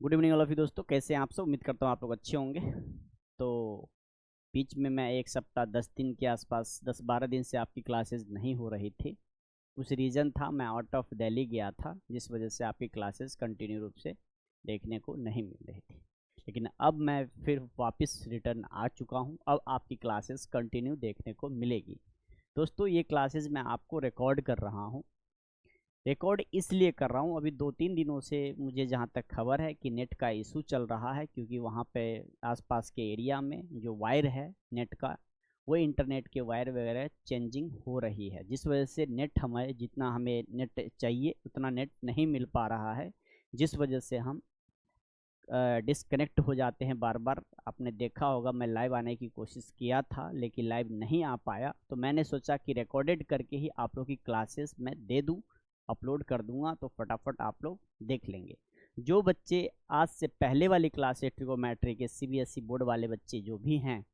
Good evening all of you दोस्तों, कैसे हैं आप सब। उम्मीद करता हूँ आप लोग अच्छे होंगे। तो बीच में मैं एक सप्ताह 10 दिन के आसपास 10-12 दिन से आपकी क्लासेस नहीं हो रही थी। कुछ रीज़न था, मैं आउट ऑफ दिल्ली गया था, जिस वजह से आपकी क्लासेस कंटिन्यू रूप से देखने को नहीं मिल रही थी। लेकिन अब मैं फिर वापस रिटर्न आ चुका हूँ। अब आपकी क्लासेस कंटिन्यू देखने को मिलेगी। दोस्तों, ये क्लासेस मैं आपको रिकॉर्ड कर रहा हूँ। रिकॉर्ड इसलिए कर रहा हूँ, अभी 2-3 दिनों से मुझे जहाँ तक खबर है कि नेट का इशू चल रहा है, क्योंकि वहाँ पे आसपास के एरिया में जो वायर है नेट का, वो इंटरनेट के वायर वगैरह चेंजिंग हो रही है, जिस वजह से नेट हमें जितना हमें नेट चाहिए उतना नेट नहीं मिल पा रहा है, जिस वजह से हम डिस्कनेक्ट हो जाते हैं बार बार। आपने देखा होगा, मैं लाइव आने की कोशिश किया था लेकिन लाइव नहीं आ पाया, तो मैंने सोचा कि रिकॉर्डेड करके ही आप लोग की क्लासेस मैं दे दूं, अपलोड कर दूंगा, तो फटाफट आप लोग देख लेंगे। जो बच्चे आज से पहले वाली क्लास ट्रिगोमेट्री के सीबीएसई बोर्ड वाले बच्चे जो भी हैं,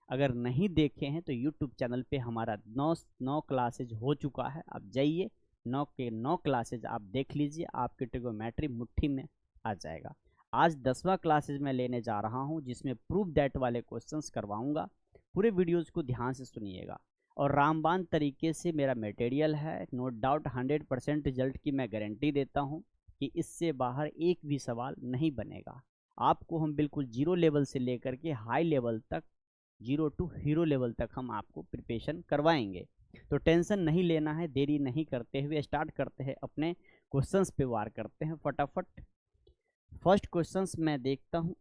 अगर नहीं देखे हैं तो यूट्यूब चैनल पे हमारा 9 क्लासेज हो चुका है। आप जाइए, 9 के 9 क्लासेज आप देख लीजिए, आपकी ट्रिगोमेट्री मुट्ठी में आ जाएगा। आज 10वां क्लासेज मैं लेने जा रहा हूं, जिसमें प्रूफ दैट वाले क्वेश्चंस करवाऊंगा। पूरे वीडियोज़ को ध्यान से सुनिएगा और रामबाण तरीके से मेरा मटेरियल है। नो डाउट 100% रिजल्ट की मैं गारंटी देता हूं कि इससे बाहर एक भी सवाल नहीं बनेगा। आपको हम बिल्कुल जीरो लेवल से लेकर के हाई लेवल तक, जीरो टू हीरो लेवल तक हम आपको प्रिपरेशन करवाएंगे। तो टेंशन नहीं लेना है। देरी नहीं करते हुए स्टार्ट करते हैं, अपने क्वेश्चंस पे वार करते हैं फटाफट। फर्स्ट क्वेश्चंस मैं देखता हूँ।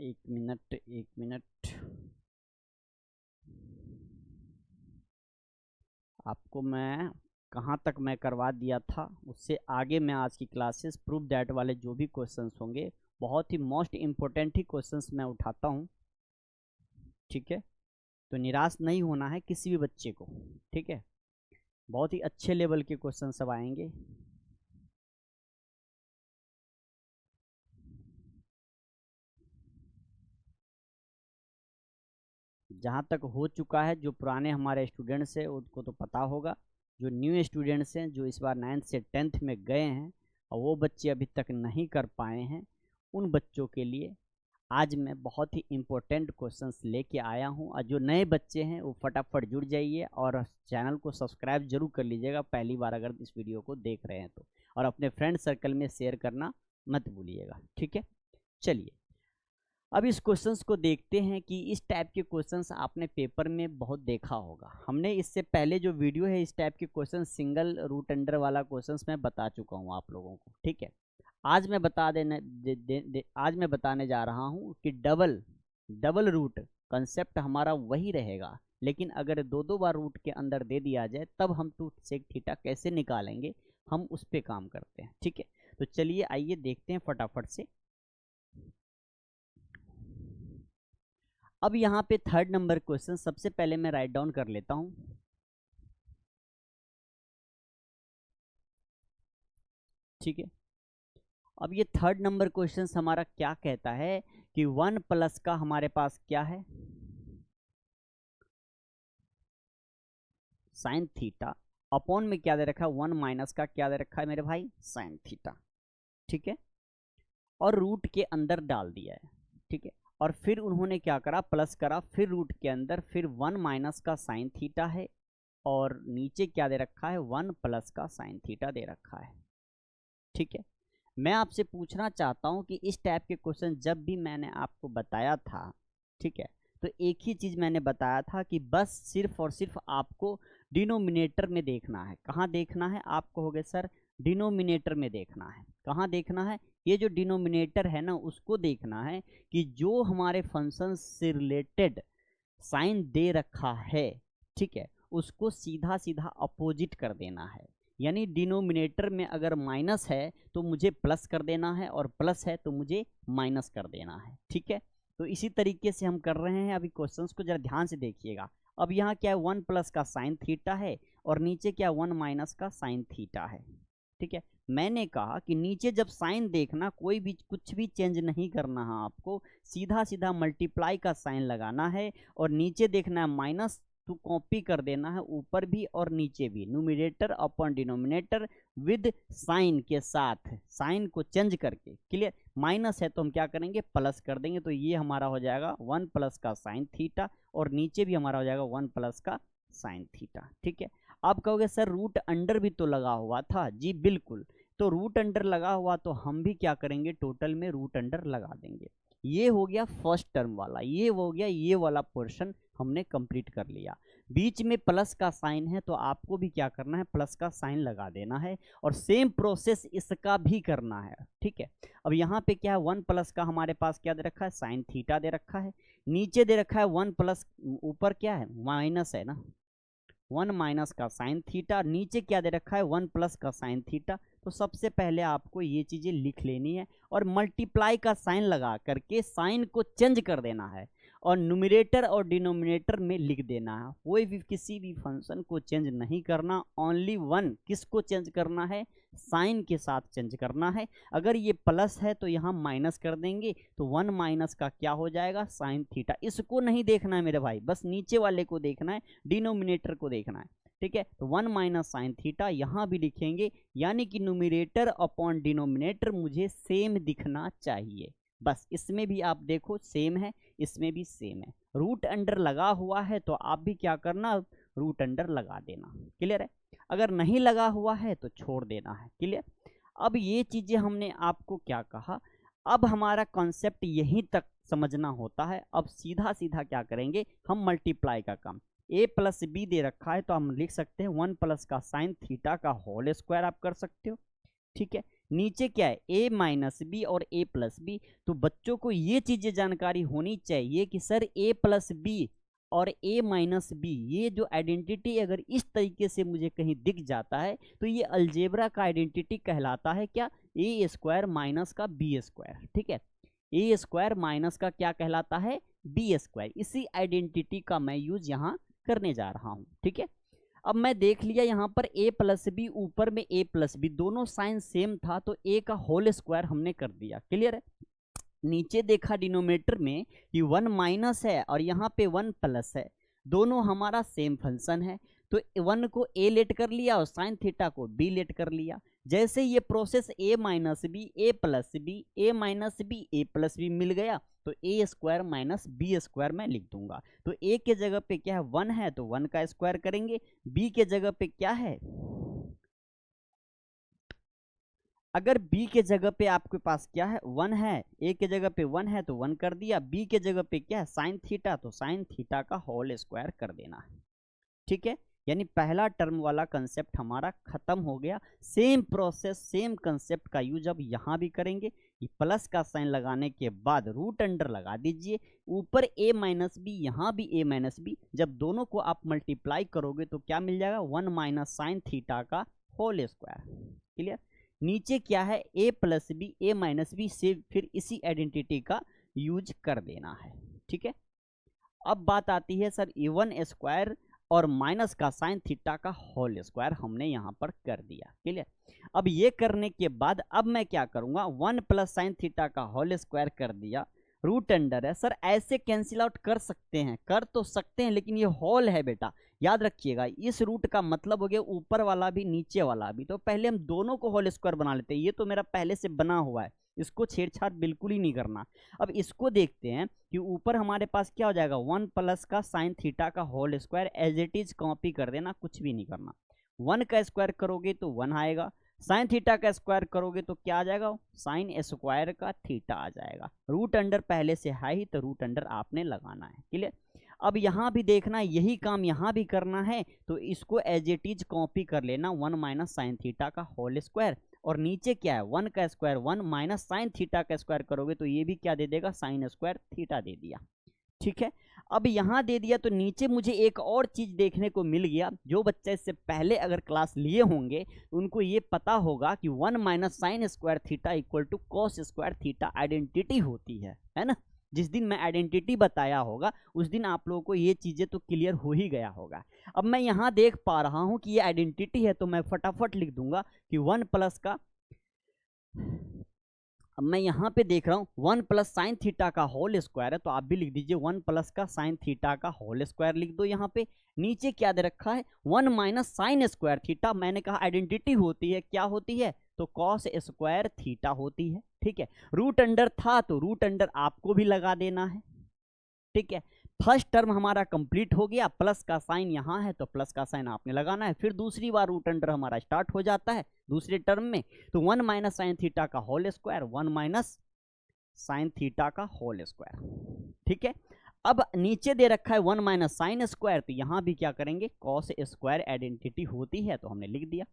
एक मिनट आपको मैं कहाँ तक मैं करवा दिया था, उससे आगे मैं आज की क्लासेस प्रूफ दैट वाले जो भी क्वेश्चंस होंगे, बहुत ही मोस्ट इम्पोर्टेंट ही क्वेश्चंस मैं उठाता हूँ। ठीक है, तो निराश नहीं होना है किसी भी बच्चे को। ठीक है, बहुत ही अच्छे लेवल के क्वेश्चन सब आएंगे। जहाँ तक हो चुका है, जो पुराने हमारे स्टूडेंट्स हैं उनको तो पता होगा। जो न्यू स्टूडेंट्स हैं, जो इस बार 9th से 10th में गए हैं और वो बच्चे अभी तक नहीं कर पाए हैं, उन बच्चों के लिए आज मैं बहुत ही इम्पोर्टेंट क्वेश्चंस लेके आया हूं। और जो नए बच्चे हैं वो फटाफट जुड़ जाइए और चैनल को सब्सक्राइब जरूर कर लीजिएगा, पहली बार अगर इस वीडियो को देख रहे हैं तो। और अपने फ्रेंड सर्कल में शेयर करना मत भूलिएगा। ठीक है, चलिए अब इस क्वेश्चंस को देखते हैं कि इस टाइप के क्वेश्चंस आपने पेपर में बहुत देखा होगा। हमने इससे पहले जो वीडियो है, इस टाइप के क्वेश्चन सिंगल रूट अंडर वाला क्वेश्चंस मैं बता चुका हूँ आप लोगों को। ठीक है, आज मैं आज मैं बताने जा रहा हूँ कि डबल रूट कंसेप्ट हमारा वही रहेगा, लेकिन अगर 2-2 बार रूट के अंदर दे दिया जाए तब हम 2 सेक थीटा कैसे निकालेंगे, हम उस पर काम करते हैं। ठीक है, तो चलिए आइए देखते हैं फटाफट से। अब यहाँ पे 3rd नंबर क्वेश्चन सबसे पहले मैं राइट डाउन कर लेता हूँ। ठीक है, अब ये 3rd नंबर क्वेश्चन हमारा क्या कहता है कि 1 प्लस का हमारे पास क्या है, साइन थीटा, अपॉन में क्या दे रखा है, 1 माइनस का क्या दे रखा है मेरे भाई, साइन थीटा। ठीक है, और रूट के अंदर डाल दिया है। ठीक है, और फिर उन्होंने क्या करा, प्लस करा, फिर रूट के अंदर फिर 1 माइनस का साइन थीटा है, और नीचे क्या दे रखा है, 1 प्लस का साइन थीटा दे रखा है। ठीक है, मैं आपसे पूछना चाहता हूं कि इस टाइप के क्वेश्चन जब भी मैंने आपको बताया था, ठीक है, तो एक ही चीज मैंने बताया था कि बस सिर्फ और सिर्फ आपको डिनोमिनेटर में देखना है। कहाँ देखना है, आप कहोगे सर डिनोमिनेटर में देखना है। कहाँ देखना है, ये जो डिनोमिनेटर है ना, उसको देखना है कि जो हमारे फंक्शन से रिलेटेड साइन दे रखा है, ठीक है, उसको सीधा सीधा अपोजिट कर देना है। यानी डिनोमिनेटर में अगर माइनस है तो मुझे प्लस कर देना है, और प्लस है तो मुझे माइनस कर देना है। ठीक है, तो इसी तरीके से हम कर रहे हैं। अभी क्वेश्चंस को जरा ध्यान से देखिएगा। अब यहाँ क्या है, 1 प्लस का साइन थीटा है, और नीचे क्या 1 माइनस का साइन थीटा है। ठीक है, मैंने कहा कि नीचे जब साइन देखना, कोई भी कुछ भी चेंज नहीं करना है आपको, सीधा सीधा मल्टीप्लाई का साइन लगाना है, और नीचे देखना है माइनस, तो कॉपी कर देना है ऊपर भी और नीचे भी, numerator upon denominator with sine के साथ, साइन को चेंज करके। क्लियर, माइनस है तो हम क्या करेंगे, प्लस कर देंगे, तो ये हमारा हो जाएगा 1 प्लस का साइन थीटा, और नीचे भी हमारा हो जाएगा 1 प्लस का साइन थीटा। ठीक है, आप कहोगे सर रूट अंडर भी तो लगा हुआ था। जी बिल्कुल, तो रूट अंडर लगा हुआ तो हम भी क्या करेंगे, टोटल में रूट अंडर लगा देंगे। ये हो गया फर्स्ट टर्म वाला, ये हो गया ये वाला पोर्शन हमने कंप्लीट कर लिया। बीच में प्लस का साइन है तो आपको भी क्या करना है, प्लस का साइन लगा देना है, और सेम प्रोसेस इसका भी करना है। ठीक है, अब यहाँ पे क्या है, 1 प्लस का हमारे पास क्या दे रखा है, साइन थीटा दे रखा है, नीचे दे रखा है 1 प्लस, ऊपर क्या है, माइनस है ना, 1 माइनस का साइन थीटा, नीचे क्या दे रखा है, 1 प्लस का साइन थीटा। तो सबसे पहले आपको ये चीजें लिख लेनी है, और मल्टीप्लाई का साइन लगा करके साइन को चेंज कर देना है, और न्यूमरेटर और डिनोमिनेटर में लिख देना है। कोई भी किसी भी फंक्शन को चेंज नहीं करना, ओनली वन किसको चेंज करना है, साइन के साथ चेंज करना है। अगर ये प्लस है तो यहाँ माइनस कर देंगे, तो 1 माइनस का क्या हो जाएगा, साइन थीटा। इसको नहीं देखना है मेरे भाई, बस नीचे वाले को देखना है, डिनोमिनेटर को देखना है। ठीक है, तो 1 माइनस साइन थीटा यहाँ भी लिखेंगे, यानी कि न्यूमरेटर अपॉन डिनोमिनेटर मुझे सेम दिखना चाहिए। बस इसमें भी आप देखो सेम है, इसमें भी सेम है। रूट अंडर लगा हुआ है तो आप भी क्या करना, रूट अंडर लगा देना। क्लियर है, अगर नहीं लगा हुआ है तो छोड़ देना है। क्लियर, अब ये चीजें हमने आपको क्या कहा, अब हमारा कॉन्सेप्ट यहीं तक समझना होता है। अब सीधा सीधा क्या करेंगे हम, मल्टीप्लाई का काम। a प्लस बी दे रखा है तो हम लिख सकते हैं 1 प्लस का साइन थीटा का होल स्क्वायर आप कर सकते हो। ठीक है, नीचे क्या है, a माइनस बी और a प्लस बी। तो बच्चों को ये चीजें जानकारी होनी चाहिए कि सर a प्लस बी और a माइनस बी, ये जो आइडेंटिटी अगर इस तरीके से मुझे कहीं दिख जाता है तो ये अलजेब्रा का आइडेंटिटी कहलाता है क्या, a स्क्वायर माइनस का b स्क्वायर। ठीक है, a स्क्वायर माइनस का क्या कहलाता है, b स्क्वायर। इसी आइडेंटिटी का मैं यूज यहाँ करने जा रहा हूँ। ठीक है, अब मैं देख लिया यहाँ पर a प्लस बी, ऊपर में a प्लस बी, दोनों साइन सेम था तो a का होल स्क्वायर हमने कर दिया। क्लियर है, नीचे देखा डिनोमिनेटर में कि 1 माइनस है और यहाँ पे 1 प्लस है, दोनों हमारा सेम फंक्शन है, तो 1 को a लेट कर लिया और साइन थीटा को b लेट कर लिया। जैसे ये process a minus B, a plus B, a minus B, a plus B मिल गया, तो a square minus B square मैं लिख दूंगा। तो a के जगह पे क्या है, 1 है तो 1 का स्क्वायर करेंगे, b के जगह पे क्या है, अगर b के जगह पे आपके पास क्या है, 1 है, a के जगह पे 1 है तो 1 कर दिया, b के जगह पे क्या है, साइन थीटा, तो साइन थीटा का होल स्क्वायर कर देना है। ठीक है, यानी पहला टर्म वाला कंसेप्ट हमारा खत्म हो गया। सेम प्रोसेस सेम कंसेप्ट का यूज अब यहाँ भी करेंगे। प्लस का साइन लगाने के बाद रूट अंडर लगा दीजिए, ऊपर a माइनस बी, यहाँ भी a माइनस बी, जब दोनों को आप मल्टीप्लाई करोगे तो क्या मिल जाएगा, 1 माइनस साइन थीटा का होल स्क्वायर। क्लियर, नीचे क्या है, a plus B, a minus B से फिर इसी आइडेंटिटी का यूज कर देना है। ठीक है, अब बात आती है सर a1 स्क्वायर और माइनस का साइन थीटा का होल स्क्वायर हमने यहाँ पर कर दिया। क्लियर, अब ये करने के बाद अब मैं क्या करूँगा, 1 प्लस साइन थीटा का होल स्क्वायर कर दिया, रूट अंडर है। सर ऐसे कैंसिल आउट कर सकते हैं, कर तो सकते हैं, लेकिन ये होल है बेटा, याद रखिएगा। इस रूट का मतलब हो गया ऊपर वाला भी नीचे वाला भी, तो पहले हम दोनों को होल स्क्वायर बना लेते हैं। ये तो मेरा पहले से बना हुआ है, इसको छेड़छाड़ बिल्कुल ही नहीं करना। अब इसको देखते हैं कि ऊपर हमारे पास क्या हो जाएगा, 1 प्लस का साइन थीटा का whole square, as it is copy कर देना, कुछ भी नहीं करना। 1 का स्क्वायर करोगे तो 1 आएगा, साइन थीटा का स्क्वायर करोगे तो क्या आ जाएगा, साइन स्क्वायर का थीटा आ जाएगा। रूट अंडर पहले से है ही तो रूट अंडर आपने लगाना है। क्लियर, अब यहाँ भी देखना, यही काम यहाँ भी करना है, तो इसको एज इट इज कॉपी कर लेना, 1 माइनस साइन थीटा का होल स्क्वायर, और नीचे क्या है, 1 का स्क्वायर, 1 माइनस साइन थीटा का स्क्वायर करोगे तो ये भी क्या दे देगा, साइन स्क्वायर थीटा दे दिया। ठीक है, अब यहाँ दे दिया तो नीचे मुझे एक और चीज देखने को मिल गया। जो बच्चे इससे पहले अगर क्लास लिए होंगे उनको ये पता होगा कि 1 minus sine square theta equal to cos square theta identity होती है ना। जिस दिन मैं आइडेंटिटी बताया होगा उस दिन आप लोगों को ये चीजें तो क्लियर हो ही गया होगा। अब मैं यहाँ देख पा रहा हूँ कि ये आइडेंटिटी है, तो मैं फटाफट लिख दूंगा कि 1 प्लस का अब मैं यहाँ पे देख रहा हूँ 1 प्लस साइन थीटा का होल स्क्वायर है, तो आप भी लिख दीजिए 1 प्लस का साइन थीटा का होल स्क्वायर लिख दो। यहाँ पे नीचे क्या दे रखा है 1 माइनस साइन स्क्वायर थीटा। मैंने कहा आइडेंटिटी होती है, क्या होती है, तो कॉस स्क्वायर थीटा होती है। ठीक है, रूट अंडर था तो रूट अंडर आपको भी लगा देना है। ठीक है, फर्स्ट टर्म हमारा कंप्लीट हो गया, प्लस का साइन यहाँ है तो प्लस का साइन आपने लगाना है। फिर दूसरी बार रूट अंडर हमारा स्टार्ट हो जाता है दूसरे टर्म में, तो 1 माइनस साइन थीटा का whole square, 1 minus sine theta का होल स्क्वायर। ठीक है, अब नीचे दे रखा है 1 माइनस साइन स्क्वायर, तो यहाँ भी क्या करेंगे कॉस स्क्वायर आइडेंटिटी होती है तो हमने लिख दिया।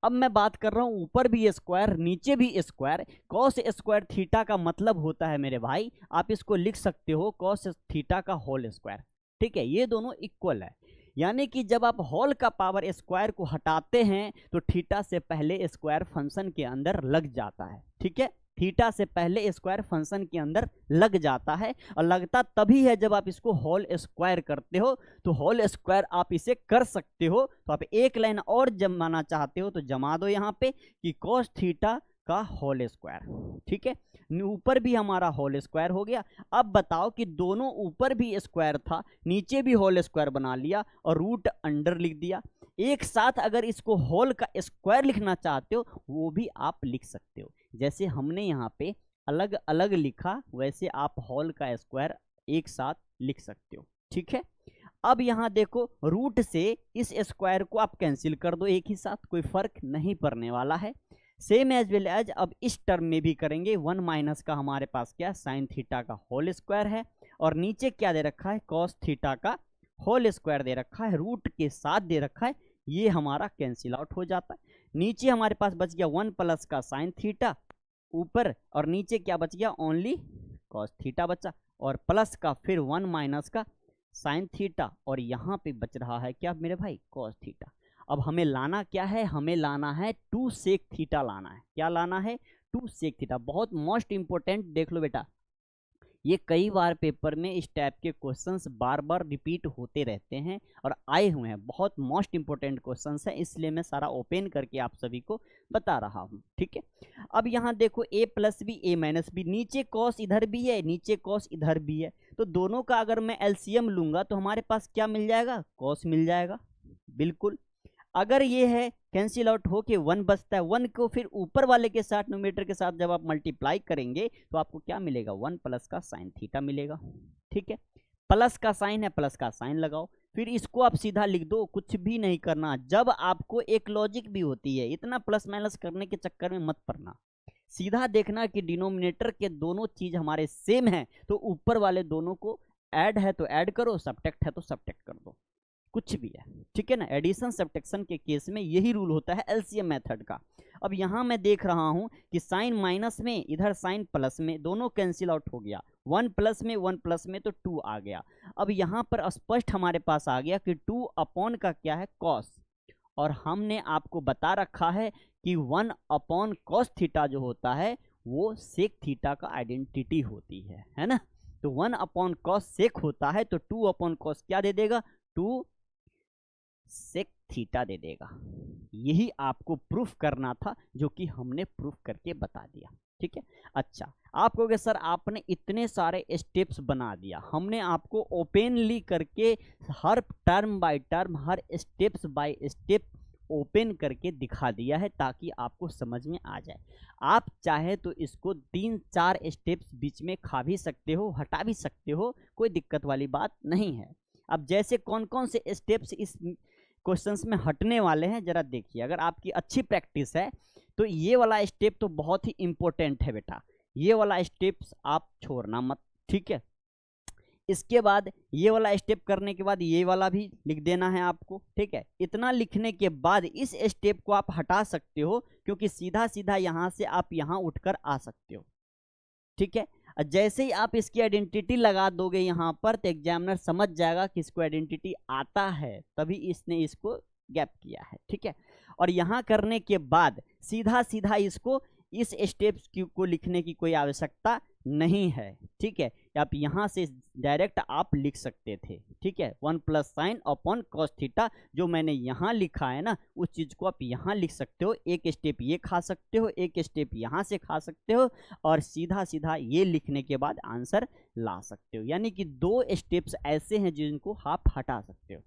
अब मैं बात कर रहा हूं ऊपर भी स्क्वायर नीचे भी स्क्वायर, कॉस स्क्वायर थीटा का मतलब होता है मेरे भाई, आप इसको लिख सकते हो कॉस थीटा का होल स्क्वायर। ठीक है, ये दोनों इक्वल है, यानी कि जब आप होल का पावर स्क्वायर को हटाते हैं तो थीटा से पहले स्क्वायर फंक्शन के अंदर लग जाता है। ठीक है, थीटा से पहले स्क्वायर फंक्शन के अंदर लग जाता है, और लगता तभी है जब आप इसको होल स्क्वायर करते हो। तो होल स्क्वायर आप इसे कर सकते हो, तो आप एक लाइन और जमाना चाहते हो तो जमा दो यहाँ पे कि कॉस थीटा का होल स्क्वायर। ठीक है, ऊपर भी हमारा होल स्क्वायर हो गया। अब बताओ कि दोनों ऊपर भी स्क्वायर था नीचे भी होल स्क्वायर बना लिया और रूट अंडर लिख दिया। एक साथ अगर इसको होल का स्क्वायर लिखना चाहते हो वो भी आप लिख सकते हो, जैसे हमने यहाँ पे अलग अलग लिखा वैसे आप होल का स्क्वायर एक साथ लिख सकते हो। ठीक है, अब यहाँ देखो रूट से इस स्क्वायर को आप कैंसिल कर दो एक ही साथ, कोई फर्क नहीं पड़ने वाला है। सेम एज वेल एज अब इस टर्म में भी करेंगे, 1 माइनस का हमारे पास क्या साइन थीटा का होल स्क्वायर है, और नीचे क्या दे रखा है कॉस थीटा का होल स्क्वायर दे रखा है, रूट के साथ दे रखा है, ये हमारा कैंसिल आउट हो जाता है। नीचे हमारे पास बच गया 1 प्लस का साइन थीटा ऊपर, और नीचे क्या बच गया ओनली कॉस थीटा बचा, और प्लस का फिर 1 माइनस का साइन थीटा, और यहाँ पे बच रहा है क्या मेरे भाई कॉस थीटा। अब हमें लाना क्या है, हमें लाना है 2 सेक थीटा लाना है। क्या लाना है 2 सेक थीटा, बहुत मोस्ट इंपोर्टेंट, देख लो बेटा ये कई बार पेपर में इस टाइप के क्वेश्चंस बार बार रिपीट होते रहते हैं और आए हुए हैं, बहुत मोस्ट इंपोर्टेंट क्वेश्चंस हैं, इसलिए मैं सारा ओपन करके आप सभी को बता रहा हूं। ठीक है, अब यहाँ देखो a plus B a minus B, नीचे कॉस इधर भी है नीचे कॉस इधर भी है, तो दोनों का अगर मैं एलसीएम लूंगा तो हमारे पास क्या मिल जाएगा कॉस मिल जाएगा। बिल्कुल, अगर ये है कैंसिल आउट होके 1 बचता है, 1 को फिर ऊपर वाले के साथ न्यूमरेटर के साथ जब आप मल्टीप्लाई करेंगे तो आपको क्या मिलेगा 1 प्लस का साइन थीटा मिलेगा। ठीक है, प्लस का साइन है प्लस का साइन लगाओ, फिर इसको आप सीधा लिख दो, कुछ भी नहीं करना। जब आपको एक लॉजिक भी होती है, इतना प्लस माइनस करने के चक्कर में मत पड़ना, सीधा देखना कि डिनोमिनेटर के दोनों चीज हमारे सेम है तो ऊपर वाले दोनों को ऐड है तो ऐड करो, सब्ट्रैक्ट है तो सब्ट्रैक्ट कर दो, कुछ भी है। ठीक है ना, एडिशन सब्ट्रैक्शन के केस में यही रूल होता है एलसीएम मेथड का। अब यहाँ मैं देख रहा हूँ कि साइन माइनस में इधर साइन प्लस में, दोनों कैंसिल आउट हो गया, 1 प्लस में 1 प्लस में तो 2 आ गया। अब यहाँ पर स्पष्ट हमारे पास आ गया कि 2 अपॉन का क्या है कॉस, और हमने आपको बता रखा है कि 1 अपॉन कॉस थीटा जो होता है वो सेक थीटा का आइडेंटिटी होती है ना। तो 1 अपॉन कॉस सेक होता है तो 2 अपॉन कॉस क्या दे देगा 2 सेक थीटा दे देगा। यही आपको प्रूफ करना था जो कि हमने प्रूफ करके बता दिया। ठीक है, अच्छा आप कहोगे सर आपने इतने सारे स्टेप्स बना दिया, हमने आपको ओपनली करके हर टर्म बाय टर्म हर स्टेप्स बाय स्टेप ओपन करके दिखा दिया है ताकि आपको समझ में आ जाए। आप चाहे तो इसको 3-4 स्टेप्स बीच में खा भी सकते हो, हटा भी सकते हो, कोई दिक्कत वाली बात नहीं है। अब जैसे कौन कौन से स्टेप्स इस क्वेश्चंस में हटने वाले हैं जरा देखिए, अगर आपकी अच्छी प्रैक्टिस है तो ये वाला स्टेप तो बहुत ही इंपॉर्टेंट है बेटा, ये वाला स्टेप्स आप छोड़ना मत। ठीक है, इसके बाद ये वाला स्टेप करने के बाद ये वाला भी लिख देना है आपको। ठीक है, इतना लिखने के बाद इस स्टेप को आप हटा सकते हो क्योंकि सीधा सीधा यहाँ से आप यहाँ उठकर आ सकते हो। ठीक है, जैसे ही आप इसकी आइडेंटिटी लगा दोगे यहाँ पर तो एग्जामिनर समझ जाएगा कि इसको आइडेंटिटी आता है, तभी इसने इसको गैप किया है। ठीक है, और यहाँ करने के बाद सीधा सीधा इसको इस स्टेप्स को लिखने की कोई आवश्यकता नहीं है, ठीक है। आप यहाँ से डायरेक्ट आप लिख सकते थे, ठीक है। 1 plus sine upon cos theta जो मैंने यहाँ लिखा है ना, उस चीज़ को आप यहाँ लिख सकते हो। एक स्टेप ये खा सकते हो, एक स्टेप यहाँ से खा सकते हो, और सीधा सीधा ये लिखने के बाद आंसर ला सकते हो। यानी कि 2 स्टेप्स ऐसे हैं जिनको आप हटा सकते हो,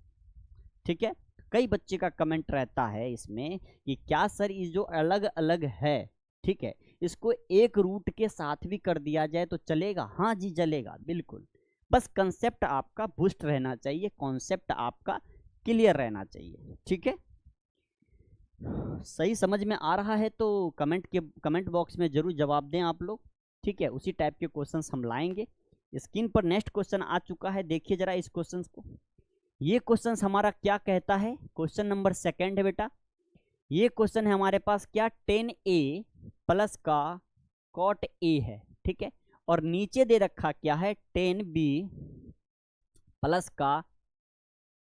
ठीक है। कई बच्चे का कमेंट रहता है इसमें कि क्या सर ये जो अलग अलग है, ठीक है, इसको एक रूट के साथ भी कर दिया जाए तो चलेगा? हाँ जी चलेगा, बिल्कुल। बस कंसेप्ट आपका बूस्ट रहना चाहिए, कॉन्सेप्ट आपका क्लियर रहना चाहिए, ठीक है। सही समझ में आ रहा है तो कमेंट बॉक्स में जरूर जवाब दें आप लोग, ठीक है। उसी टाइप के क्वेश्चंस हम लाएंगे। स्क्रीन पर नेक्स्ट क्वेश्चन आ चुका है, देखिए जरा इस क्वेश्चन को। ये क्वेश्चन हमारा क्या कहता है? क्वेश्चन नंबर 2 है बेटा। ये क्वेश्चन है हमारे पास क्या, 10a प्लस का कॉट a है, ठीक है। और नीचे दे रखा क्या है, 10b प्लस का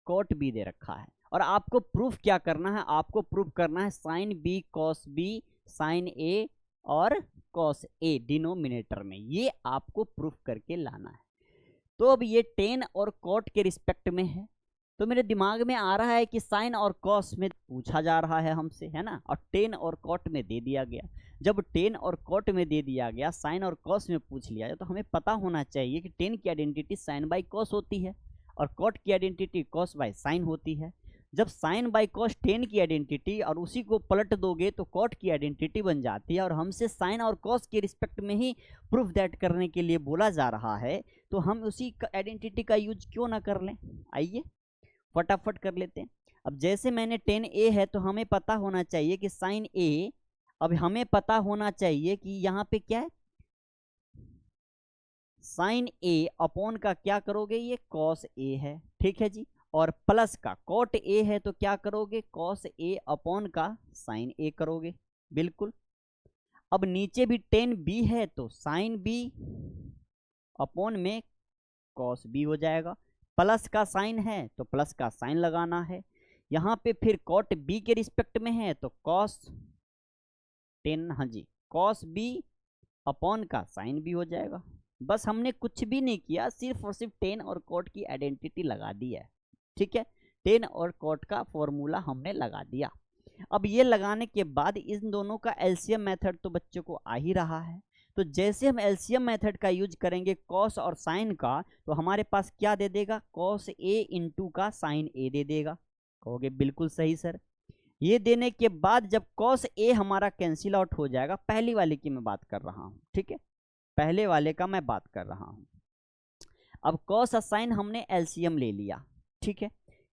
कॉट b दे रखा है। और आपको प्रूफ क्या करना है? आपको प्रूफ करना है sine b cos b sine a और कॉस a डिनोमिनेटर में, ये आपको प्रूफ करके लाना है। तो अब ये 10 और कॉट के रिस्पेक्ट में है, तो मेरे दिमाग में आ रहा है कि साइन और कॉस में पूछा जा रहा है हमसे, है ना, और 10 और कॉट में दे दिया गया। जब 10 और कॉट में दे दिया गया, साइन और कॉस में पूछ लिया जाए, तो हमें पता होना चाहिए कि 10 की आइडेंटिटी साइन बाई कॉस होती है और कॉट की आइडेंटिटी कॉस बाई साइन होती है। जब साइन बाई कॉस 10 की आइडेंटिटी और उसी को पलट दोगे तो कॉट की आइडेंटिटी बन जाती है, और हमसे साइन और कॉस के रिस्पेक्ट में ही प्रूफ दैट करने के लिए बोला जा रहा है, तो हम उसी आइडेंटिटी का यूज क्यों ना कर लें। आइए फटाफट कर लेते हैं। अब जैसे मैंने 10a है तो हमें पता होना चाहिए कि साइन a, अब हमें पता होना चाहिए कि यहाँ पे क्या है, साइन a अपॉन का क्या करोगे, ये कॉस a है, ठीक है जी। और प्लस का कॉट a है तो क्या करोगे, कॉस a अपॉन का साइन a करोगे, बिल्कुल। अब नीचे भी 10b है तो साइन b अपॉन में कॉस b हो जाएगा। प्लस का साइन है तो प्लस का साइन लगाना है। यहाँ पे फिर कॉट b के रिस्पेक्ट में है तो कॉस 10, हाँ जी, कॉस b अपॉन का साइन b हो जाएगा। बस हमने कुछ भी नहीं किया, सिर्फ और सिर्फ 10 और कॉट की आइडेंटिटी लगा दी है, ठीक है। 10 और कॉट का फॉर्मूला हमने लगा दिया। अब ये लगाने के बाद इन दोनों का एलसीएम मेथड तो बच्चों को आ ही रहा है, तो जैसे हम एलसीएम मेथड का यूज करेंगे कॉस और साइन का, तो हमारे पास क्या दे देगा, कॉस ए इंटू का साइन ए दे देगा। कहोगे बिल्कुल सही सर। ये देने के बाद जब कॉस ए हमारा कैंसिल आउट हो जाएगा, पहली वाले की मैं बात कर रहा हूँ, ठीक है, पहले वाले का मैं बात कर रहा हूँ। अब कॉस और साइन हमने एलसीएम ले लिया, ठीक है।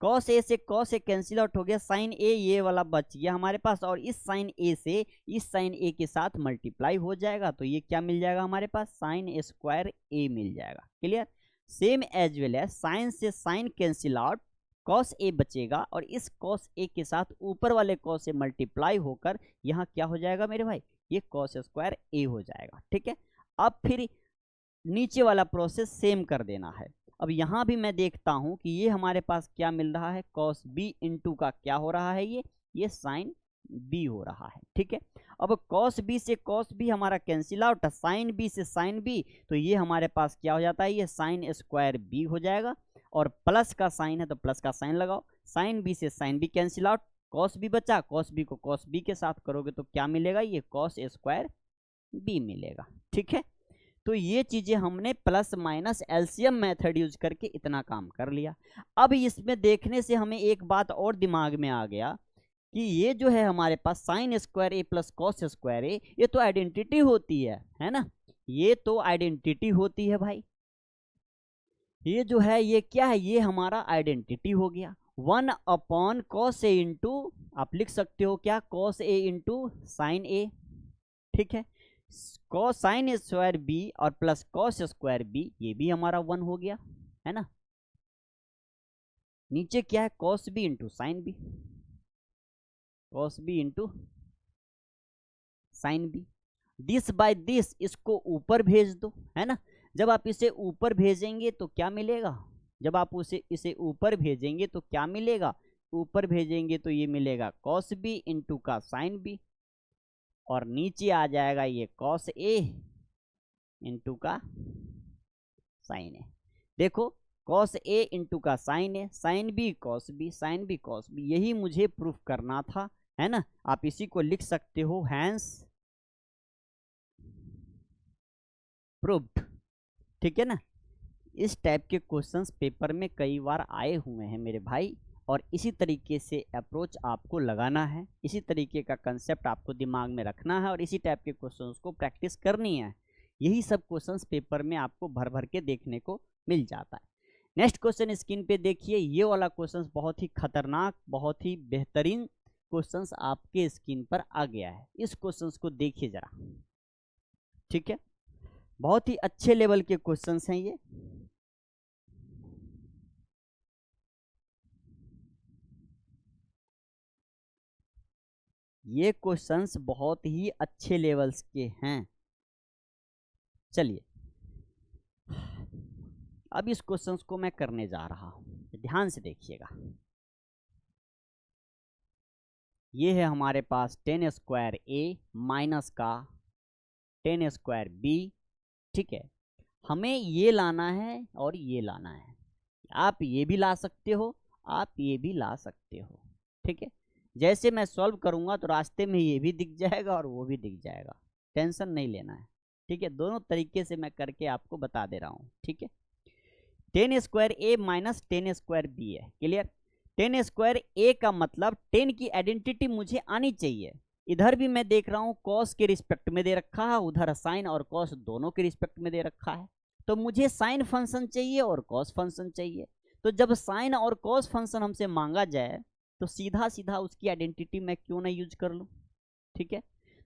कॉस ए से कॉस ए कैंसिल आउट हो गया, साइन ए ये वाला बच गया हमारे पास, और इस साइन ए से इस साइन ए के साथ मल्टीप्लाई हो जाएगा, तो ये क्या मिल जाएगा हमारे पास, साइन स्क्वायर ए मिल जाएगा। क्लियर। सेम एज वेल है, साइन से sign cancel out, cos A बचेगा, और इस कॉस ए के साथ ऊपर वाले कॉस से मल्टीप्लाई होकर यहाँ क्या हो जाएगा मेरे भाई, ये कॉस स्क्वायर ए हो जाएगा, ठीक है। अब फिर नीचे वाला प्रोसेस सेम कर देना है। अब यहाँ भी मैं देखता हूँ कि ये हमारे पास क्या मिल रहा है, कॉस बी इंटू का क्या हो रहा है, ये साइन बी हो रहा है, ठीक है। अब कॉस बी से कॉस बी हमारा कैंसिल आउट, साइन बी से साइन बी, तो ये हमारे पास क्या हो जाता है, ये साइन स्क्वायर बी हो जाएगा। और प्लस का साइन है तो प्लस का साइन लगाओ, साइन बी से sine B cancel out, cos B बचा, कॉस बी को कॉस बी के साथ करोगे तो क्या मिलेगा, ये कॉस स्क्वायर बी मिलेगा, ठीक है। तो ये चीजें हमने plus minus LCM method use करके इतना काम कर लिया। अब इसमें देखने से हमें एक बात और दिमाग में आ गया कि ये जो है हमारे पास साइन स्क्वायर ए प्लस कॉस स्क्वायर ए, ये तो आइडेंटिटी होती है ना, ये तो आइडेंटिटी होती है भाई। ये जो है ये क्या है, ये हमारा आइडेंटिटी हो गया। 1 अपॉन कॉस ए इंटू, आप लिख सकते हो क्या, कॉस ए इंटू साइन ए, ठीक है। कॉस साइन स्क्वायर बी और प्लस कॉस स्क्वायर बी, ये भी हमारा 1 हो गया, है ना। नीचे क्या है, cos B into sine B, cos B into sine B, this by this, इसको ऊपर भेज दो, है ना। जब आप इसे ऊपर भेजेंगे तो क्या मिलेगा, जब आप इसे ऊपर भेजेंगे तो क्या मिलेगा, ऊपर भेजेंगे तो ये मिलेगा कॉस बी इंटू का साइन बी, और नीचे आ जाएगा ये cos A इंटू का साइन ए। देखो cos A इंटू का sine A, sine B cos B, sine B cos B, यही मुझे प्रूफ करना था, है ना। आप इसी को लिख सकते हो हैंस प्रूव्ड, ठीक है ना। इस टाइप के क्वेश्चंस पेपर में कई बार आए हुए हैं मेरे भाई, और इसी तरीके से अप्रोच आपको लगाना है, इसी तरीके का कंसेप्ट आपको दिमाग में रखना है और इसी टाइप के क्वेश्चंस को प्रैक्टिस करनी है। यही सब क्वेश्चंस पेपर में आपको भर भर के देखने को मिल जाता है। नेक्स्ट क्वेश्चन स्क्रीन पे देखिए, ये वाला क्वेश्चन बहुत ही खतरनाक, बहुत ही बेहतरीन क्वेश्चंस आपके स्क्रीन पर आ गया है। इस क्वेश्चंस को देखिए जरा, ठीक है, बहुत ही अच्छे लेवल के क्वेश्चंस हैं ये। ये क्वेश्चंस बहुत ही अच्छे लेवल्स के हैं। चलिए अब इस क्वेश्चंस को मैं करने जा रहा हूं, ध्यान से देखिएगा। ये है हमारे पास टेन स्क्वायर ए माइनस का टेन स्क्वायर बी, ठीक है। हमें ये लाना है और ये लाना है। आप ये भी ला सकते हो, आप ये भी ला सकते हो, ठीक है। जैसे मैं सॉल्व करूंगा तो रास्ते में ये भी दिख जाएगा और वो भी दिख जाएगा, टेंशन नहीं लेना है, ठीक है। दोनों तरीके से मैं करके आपको बता दे रहा हूँ, ठीक है। टेन स्क्वायर ए माइनस टेन स्क्वायर बी है, क्लियर। टेन स्क्वायर ए का मतलब टेन की आइडेंटिटी मुझे आनी चाहिए। इधर भी मैं देख रहा हूँ कॉस के रिस्पेक्ट में दे रखा है, उधर साइन और कॉस दोनों के रिस्पेक्ट में दे रखा है। तो मुझे साइन फंक्शन चाहिए और कॉस फंक्शन चाहिए। तो जब साइन और कॉस फंक्शन हमसे मांगा जाए तो सीधा सीधा उसकी आइडेंटिटी मैं क्यों ना यूज कर लूं, ठीक है।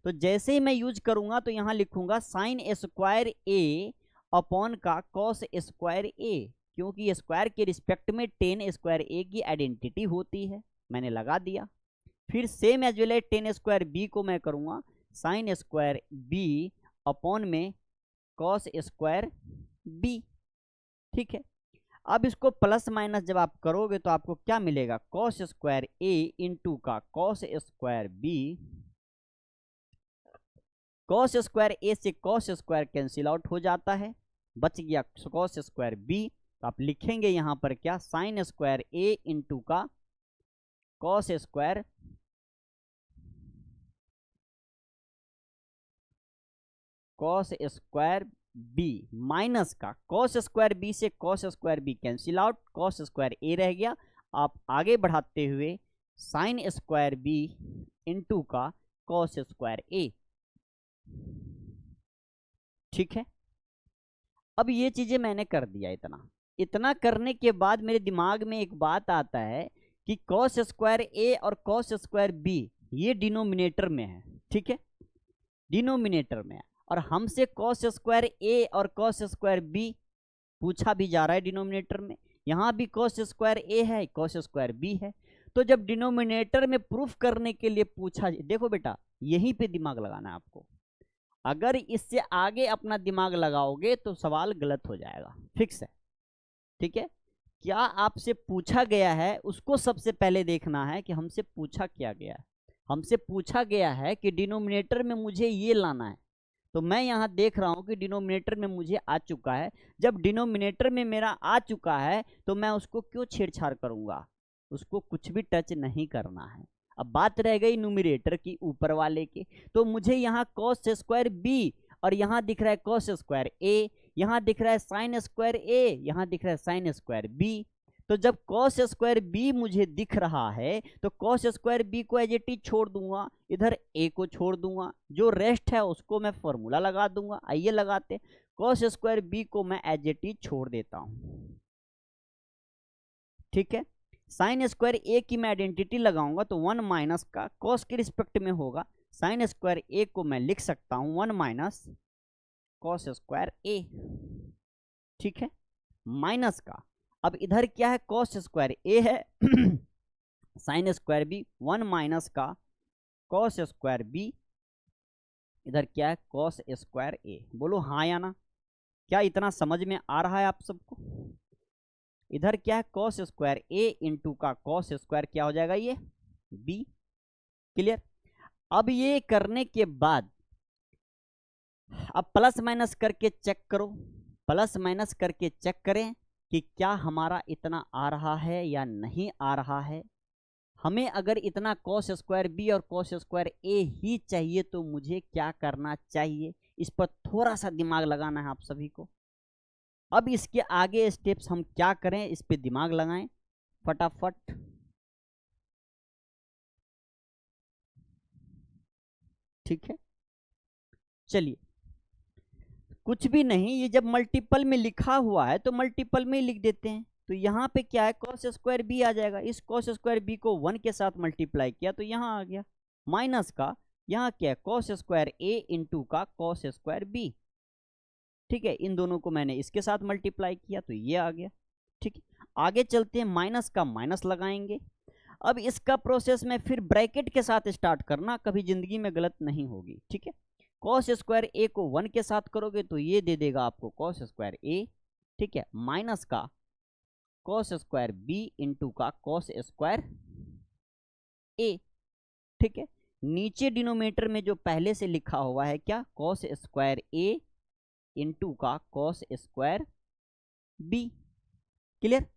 तो जैसे ही मैं यूज करूंगा तो यहां लिखूंगा साइन स्क्वायर ए अपॉन का कॉस स्क्वायर ए, क्योंकि स्क्वायर के रिस्पेक्ट में टेन स्क्वायर ए की आइडेंटिटी होती है, मैंने लगा दिया। फिर same as well tan square B को मैं करूंगा साइन स्क्वायर बी अपॉन में कॉस स्क्वायर बी, ठीक है। अब इसको प्लस माइनस जब आप करोगे तो आपको क्या मिलेगा, कॉस स्क्वायर ए इंटू का cos square B. Cos square A से कॉस स्क्वायर कैंसिल आउट हो जाता है, बच गया कॉस स्क्वायर बी। तो आप लिखेंगे यहां पर क्या, साइन स्क्वायर ए इंटू का कॉस स्क्वायर बी माइनस का कॉस स्क्वायर बी से cos square B cancel out, cos square A रह गया। आप आगे बढ़ाते हुए साइन स्क्वायर बी इंटू का कॉस स्क्वायर ए, ठीक है। अब ये चीजें मैंने कर दिया। इतना करने के बाद मेरे दिमाग में एक बात आता है कि कॉस स्क्वायर ए और कॉस स्क्वायर बी ये डिनोमिनेटर में है, ठीक है, डिनोमिनेटर में है। और हमसे कॉस स्क्वायर ए और कॉस स्क्वायर बी पूछा भी जा रहा है डिनोमिनेटर में, यहाँ भी कॉस स्क्वायर ए है, कॉस स्क्वायर बी है। तो जब डिनोमिनेटर में प्रूफ करने के लिए पूछा, देखो बेटा यहीं पे दिमाग लगाना है आपको। अगर इससे आगे अपना दिमाग लगाओगे तो सवाल गलत हो जाएगा, फिक्स है, ठीक है। क्या आपसे पूछा गया है उसको सबसे पहले देखना है कि हमसे पूछा क्या गया है। हमसे पूछा गया है कि डिनोमिनेटर में मुझे ये लाना है, तो मैं यहाँ देख रहा हूँ कि डिनोमिनेटर में मुझे आ चुका है। जब डिनोमिनेटर में मेरा आ चुका है तो मैं उसको क्यों छेड़छाड़ करूँगा, उसको कुछ भी टच नहीं करना है। अब बात रह गई न्यूमरेटर की, ऊपर वाले की। तो मुझे यहाँ कॉस स्क्वायर बी और यहाँ दिख रहा है कॉस स्क्वायर ए, यहाँ दिख रहा है साइन स्क्वायर ए, यहाँ दिख रहा है साइन स्क्वायर बी। तो जब कॉस स्क्वायर बी मुझे दिख रहा है तो कॉस स्क्वायर बी को एज इट इज छोड़ दूंगा, इधर ए को छोड़ दूंगा, जो रेस्ट है उसको मैं फॉर्मूला लगा दूंगा। आइए लगाते, कॉस स्क्वायर बी को मैं एज इट इज छोड़ देता हूं, ठीक है। साइन स्क्वायर ए की मैं आइडेंटिटी लगाऊंगा तो वन माइनस का कॉस के रिस्पेक्ट में होगा, साइन स्क्वायर ए को मैं लिख सकता हूं one minus cos square A, ठीक है, माइनस का। अब इधर क्या है, कॉस स्क्वायर ए है sine square B, one minus का कॉस स्क्वायर बी, इधर क्या है कॉस स्क्वायर ए। बोलो हाँ या ना, क्या इतना समझ में आ रहा है आप सबको। इधर क्या है कॉस स्क्वायर ए इंटू का कॉस स्क्वायर क्या हो जाएगा ये बी, क्लियर। अब ये करने के बाद अब प्लस माइनस करके चेक करो, प्लस माइनस करके चेक करें कि क्या हमारा इतना आ रहा है या नहीं आ रहा है। हमें अगर इतना कॉस स्क्वायर बी और कॉस स्क्वायर ए ही चाहिए तो मुझे क्या करना चाहिए, इस पर थोड़ा सा दिमाग लगाना है आप सभी को। अब इसके आगे स्टेप्स हम क्या करें, इस पे दिमाग लगाएं फटाफट। ठीक है, चलिए कुछ भी नहीं, ये जब मल्टीपल में लिखा हुआ है तो मल्टीपल में ही लिख देते हैं। तो यहाँ पे क्या है, कॉस स्क्वायर बी आ जाएगा। इस कॉस स्क्वायर बी को 1 के साथ मल्टीप्लाई किया तो यहाँ आ गया, माइनस का यहाँ क्या है कॉस स्क्वायर ए इंटू का कॉस स्क्वायर बी। ठीक है, इन दोनों को मैंने इसके साथ मल्टीप्लाई किया तो ये आ गया। ठीक है, आगे चलते हैं, माइनस का माइनस लगाएंगे। अब इसका प्रोसेस में फिर ब्रैकेट के साथ स्टार्ट करना, कभी जिंदगी में गलत नहीं होगी। ठीक है, कॉस स्क्वायर ए को 1 के साथ करोगे तो ये दे देगा आपको कॉस स्क्वायर ए। ठीक है, माइनस का कॉस स्क्वायर बी इंटू का कॉस स्क्वायर ए। ठीक है, नीचे डिनोमिनेटर में जो पहले से लिखा हुआ है क्या, कॉस स्क्वायर ए इंटू का कॉस स्क्वायर बी। क्लियर।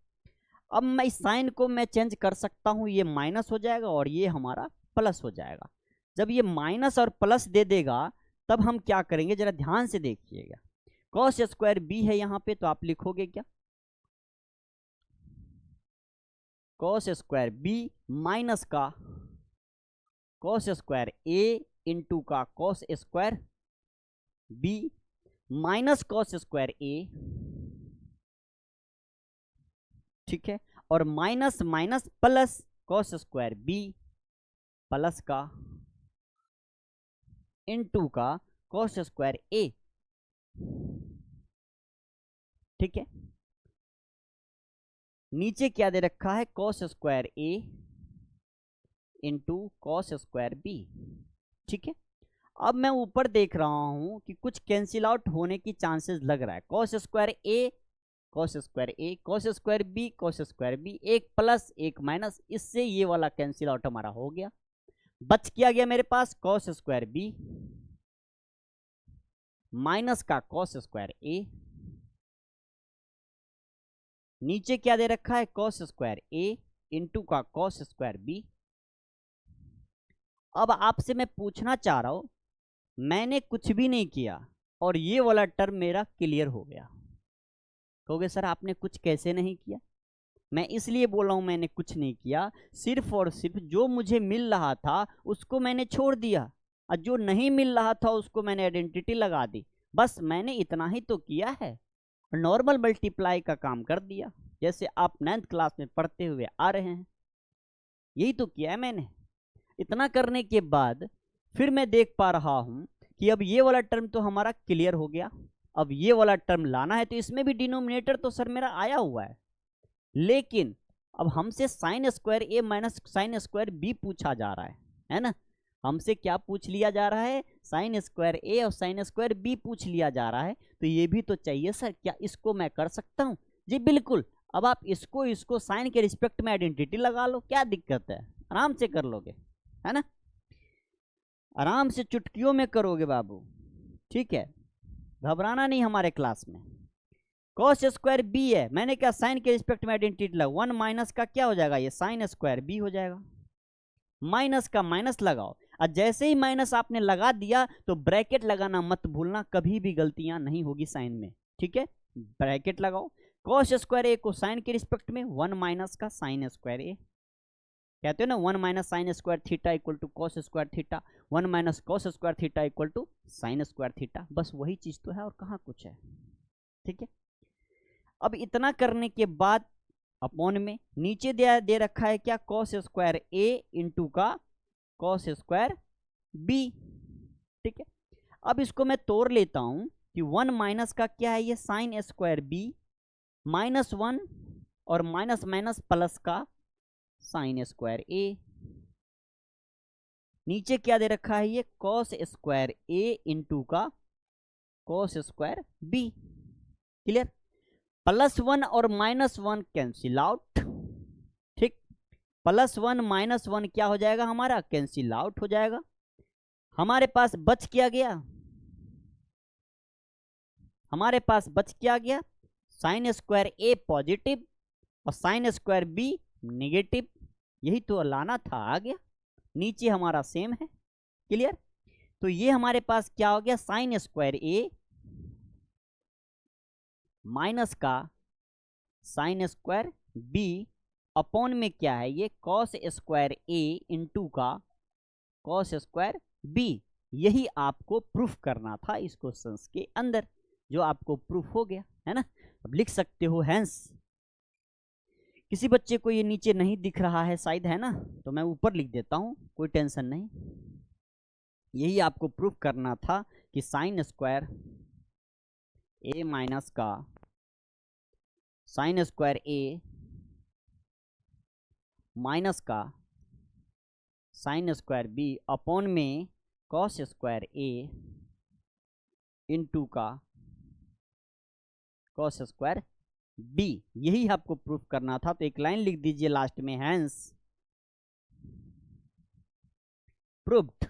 अब मैं इस साइन को मैं चेंज कर सकता हूं, ये माइनस हो जाएगा और ये हमारा प्लस हो जाएगा। जब ये माइनस और प्लस दे देगा तब हम क्या करेंगे, जरा ध्यान से देखिएगा। कॉस स्क्वायर बी है यहाँ पे तो आप लिखोगे क्या, कॉस स्क्वायर बी माइनस का कॉस स्क्वायर ए इंटू का cos square B minus cos square A. ठीक है, और minus minus plus cos square B plus का इनटू का कॉस स्क्वायर ए। ठीक है, नीचे क्या दे रखा है, cos square A into cos square B. ठीक है, अब मैं ऊपर देख रहा हूं कि कुछ कैंसिल आउट होने की चांसेस लग रहा है। Cos square A cos square A cos square B cos square B, एक प्लस एक माइनस, इससे ये वाला कैंसिल आउट हमारा हो गया। बच क्या गया मेरे पास, कॉस स्क्वायर बी माइनस का कॉस स्क्वायर ए। नीचे क्या दे रखा है, कॉस स्क्वायर ए इंटू का कॉस स्क्वायर बी। अब आपसे मैं पूछना चाह रहा हूं, मैंने कुछ भी नहीं किया और ये वाला टर्म मेरा क्लियर हो गया। कहोगे सर आपने कुछ कैसे नहीं किया, मैं इसलिए बोल रहा हूं मैंने कुछ नहीं किया, सिर्फ और सिर्फ जो मुझे मिल रहा था उसको मैंने छोड़ दिया और जो नहीं मिल रहा था उसको मैंने आइडेंटिटी लगा दी। बस मैंने इतना ही तो किया है, नॉर्मल मल्टीप्लाई का काम कर दिया जैसे आप 9th क्लास में पढ़ते हुए आ रहे हैं, यही तो किया है मैंने। इतना करने के बाद फिर मैं देख पा रहा हूं कि अब ये वाला टर्म तो हमारा क्लियर हो गया। अब ये वाला टर्म लाना है तो इसमें भी डिनोमिनेटर तो सर मेरा आया हुआ है, लेकिन अब हमसे साइन स्क्वायर ए माइनस साइन स्क्वायर बी पूछा जा रहा है ना। हमसे क्या पूछ लिया जा रहा है, साइन स्क्वायर ए और साइन स्क्वायर बी पूछ लिया जा रहा है। तो ये भी तो चाहिए सर, क्या इसको मैं कर सकता हूँ? जी बिल्कुल। अब आप इसको साइन के रिस्पेक्ट में आइडेंटिटी लगा लो, क्या दिक्कत है, आराम से कर लोगे, है ना, आराम से चुटकियों में करोगे बाबू। ठीक है, घबराना नहीं हमारे क्लास में। कॉस स्क्वायर बी है, मैंने क्या साइन के रिस्पेक्ट में आइडेंटिटी लगा, 1 माइनस का क्या हो जाएगा, ये साइन स्क्वायर बी हो जाएगा। माइनस का माइनस लगाओ, और जैसे ही माइनस आपने लगा दिया तो ब्रैकेट लगाना मत भूलना, कभी भी गलतियां नहीं होगी साइन में। ठीक है, ब्रैकेट लगाओ। कॉस स्क्वायर ए को साइन के रिस्पेक्ट में 1 माइनस का साइन स्क्वायर ए, कहते हो ना 1 minus sine square theta equal to cos square theta, 1 minus cos square theta equal to sine square theta, बस वही चीज तो है और कहाँ कुछ है। ठीक है, अब इतना करने के बाद अपॉन में नीचे दे रखा है क्या, कॉस स्क्वायर ए इंटू का कॉस स्क्वायर बी। ठीक है, अब इसको मैं तोड़ लेता हूं कि 1 माइनस का क्या है, ये साइन स्क्वायर बी माइनस 1 और माइनस माइनस प्लस का साइन स्क्वायर ए। नीचे क्या दे रखा है, ये कॉस स्क्वायर ए इंटू का कॉस स्क्वायर बी। क्लियर, +1 और -1 कैंसिल आउट। ठीक, +1 -1 क्या हो जाएगा हमारा, कैंसिल आउट हो जाएगा। हमारे पास बच क्या गया, हमारे पास बच क्या गया, साइन स्क्वायर ए पॉजिटिव और साइन स्क्वायर बी निगेटिव। यही तो लाना था, आ गया। नीचे हमारा सेम है, क्लियर। तो ये हमारे पास क्या हो गया, साइन स्क्वायर ए माइनस का साइन स्क्वायर बी अपॉन में क्या है ये कॉस स्क्वायर ए इंटू का कॉस स्क्वायर बी। यही आपको प्रूफ करना था इस क्वेश्चन के अंदर, जो आपको प्रूफ हो गया है ना। अब लिख सकते हो हैंस। किसी बच्चे को ये नीचे नहीं दिख रहा है शायद, है ना, तो मैं ऊपर लिख देता हूं, कोई टेंशन नहीं। यही आपको प्रूफ करना था कि साइन स्क्वायर ए माइनस का साइन स्क्वायर ए माइनस का साइन स्क्वायर बी अपॉन में कॉस स्क्वायर ए इंटू का कॉस स्क्वायर बी, यही आपको प्रूफ करना था। तो एक लाइन लिख दीजिए लास्ट में, हैंस प्रूव्ड,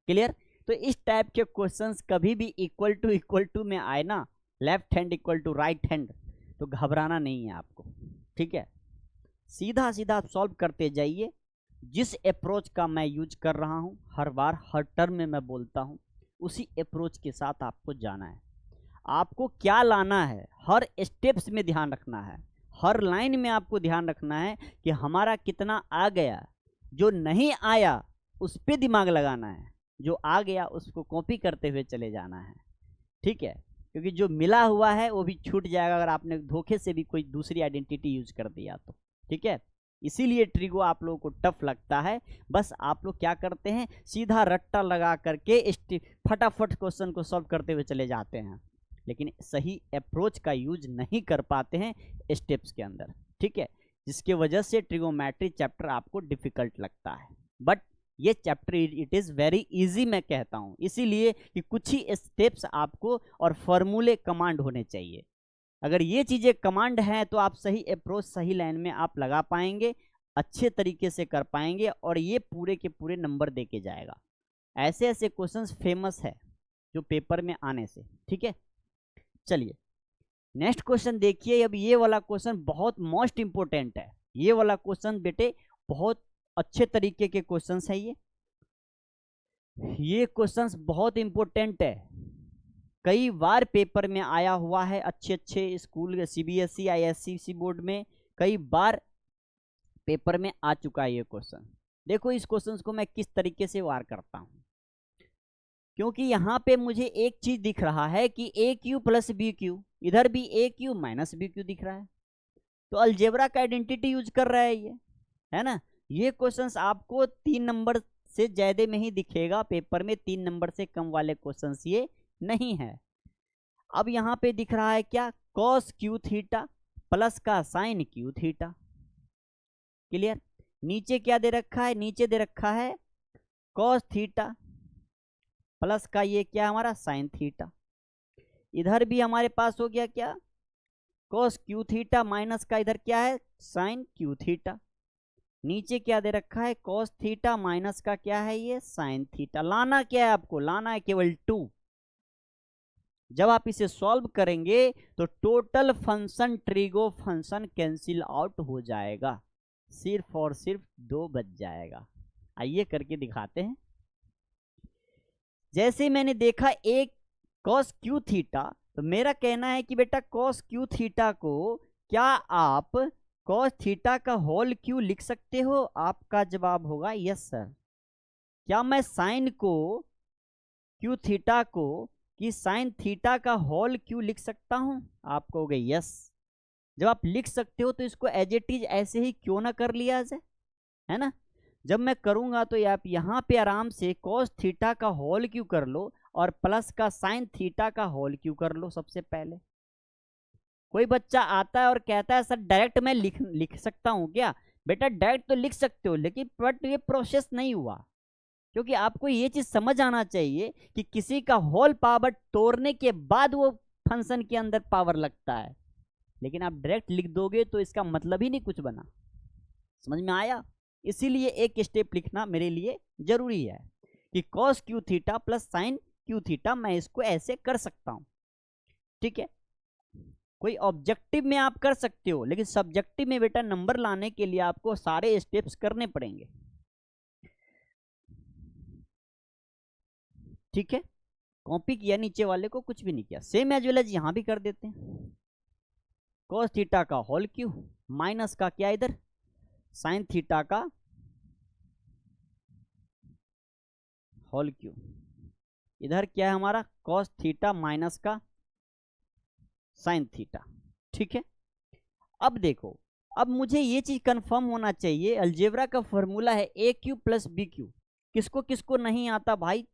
क्लियर। तो इस टाइप के क्वेश्चंस कभी भी इक्वल टू में आए ना, left hand equal to right hand, तो घबराना नहीं है आपको, ठीक है। सीधा सीधा आप सॉल्व करते जाइए। जिस अप्रोच का मैं यूज कर रहा हूं, हर बार हर टर्म में मैं बोलता हूं, उसी अप्रोच के साथ आपको जाना है। आपको क्या लाना है, हर स्टेप्स में ध्यान रखना है, हर लाइन में आपको ध्यान रखना है कि हमारा कितना आ गया। जो नहीं आया उस पर दिमाग लगाना है, जो आ गया उसको कॉपी करते हुए चले जाना है, ठीक है। क्योंकि जो मिला हुआ है वो भी छूट जाएगा अगर आपने धोखे से भी कोई दूसरी आइडेंटिटी यूज कर दिया तो, ठीक है। इसीलिए ट्रिगो आप लोगों को टफ लगता है। बस आप लोग क्या करते हैं, सीधा रट्टा लगा करके फटाफट क्वेश्चन को सॉल्व करते हुए चले जाते हैं, लेकिन सही अप्रोच का यूज नहीं कर पाते हैं स्टेप्स के अंदर, ठीक है। जिसके वजह से ट्रिगोमेट्री चैप्टर आपको डिफिकल्ट लगता है। बट ये chapter it is very easy, मैं कहता हूँ, इसीलिए कि कुछ ही स्टेप्स आपको और फॉर्मूले कमांड होने चाहिए। अगर ये चीज़ें कमांड हैं तो आप सही अप्रोच सही लाइन में आप लगा पाएंगे, अच्छे तरीके से कर पाएंगे, और ये पूरे के पूरे नंबर दे के जाएगा। ऐसे ऐसे क्वेश्चंस फेमस है जो पेपर में आने से, ठीक है। चलिए नेक्स्ट क्वेश्चन देखिए। अब ये वाला क्वेश्चन बहुत मोस्ट इंपोर्टेंट है। ये वाला क्वेश्चन बेटे बहुत अच्छे तरीके के क्वेश्चंस है। ये क्वेश्चंस बहुत इंपोर्टेंट है, कई बार पेपर में आया हुआ है। अच्छे अच्छे स्कूल सीबीएसई आईएससी बोर्ड में कई बार पेपर में आ चुका है ये क्वेश्चन। देखो इस क्वेश्चन को मैं किस तरीके से वार करता हूं, क्योंकि यहाँ पे मुझे एक चीज दिख रहा है कि ए क्यू प्लस बी क्यू, इधर भी ए क्यू माइनस बी क्यू दिख रहा है, तो अलजेब्रा का आइडेंटिटी यूज कर रहा है ये, है ना। ये क्वेश्चंस आपको 3 नंबर से ज्यादा में ही दिखेगा पेपर में, 3 नंबर से कम वाले क्वेश्चंस ये नहीं है। अब यहाँ पे दिख रहा है क्या, कॉस क्यू थीटा प्लस का साइन क्यू थीटा, क्लियर। नीचे क्या दे रखा है, नीचे दे रखा है कॉस थीटा प्लस का ये क्या हमारा साइन थीटा। इधर भी हमारे पास हो गया क्या, कॉस क्यू थीटा माइनस का इधर क्या है साइन क्यू थीटा। नीचे क्या दे रखा है, कॉस थीटा माइनस का क्या है ये साइन थीटा। लाना क्या है आपको, लाना है केवल 2। जब आप इसे सॉल्व करेंगे तो total function trigo function cancel out हो जाएगा, सिर्फ और सिर्फ 2 बच जाएगा। आइए करके दिखाते हैं। जैसे मैंने देखा एक कॉस क्यू थीटा, तो मेरा कहना है कि बेटा कॉस क्यू थीटा को क्या आप कॉस थीटा का होल क्यू लिख सकते हो। आपका जवाब होगा यस सर। क्या मैं साइन को क्यू थीटा को कि साइन थीटा का होल क्यू लिख सकता हूं, आप कहोगे यस। जब आप लिख सकते हो तो इसको एज इट इज ऐसे ही क्यों ना कर लिया जाए, है ना। जब मैं करूंगा तो आप यहाँ पे आराम से कॉस थीटा का होल क्यू कर लो और प्लस का साइन थीटा का होल क्यू कर लो सबसे पहले। कोई बच्चा आता है और कहता है सर डायरेक्ट मैं लिख सकता हूँ क्या, बेटा डायरेक्ट तो लिख सकते हो, लेकिन बट ये प्रोसेस नहीं हुआ। क्योंकि आपको ये चीज समझ आना चाहिए कि किसी का होल पावर तोड़ने के बाद वो फंक्शन के अंदर पावर लगता है, लेकिन आप डायरेक्ट लिख दोगे तो इसका मतलब ही नहीं कुछ बना। समझ में आया। इसीलिए एक स्टेप लिखना मेरे लिए जरूरी है। कि cos Q theta plus sign Q theta, मैं इसको ऐसे कर सकता हूं। ठीक है, कोई ऑब्जेक्टिव में आप कर सकते हो, लेकिन सब्जेक्टिव में बेटा नंबर लाने के लिए आपको सारे स्टेप्स करने पड़ेंगे। ठीक है, कॉपी किया नीचे वाले को, कुछ भी नहीं किया, सेम एज वेल एज यहां भी कर देते हैं। कॉस थीटा का होल क्यू माइनस का क्या इधर साइन थीटा का होल क्यू, इधर क्या है हमारा कॉस थीटा माइनस का साइन थीटा। ठीक है, अब देखो, अब मुझे ये चीज कंफर्म होना चाहिए, अलजेब्रा का फॉर्मूला है ए क्यू प्लस बी क्यू, किसको किसको नहीं आता भाई,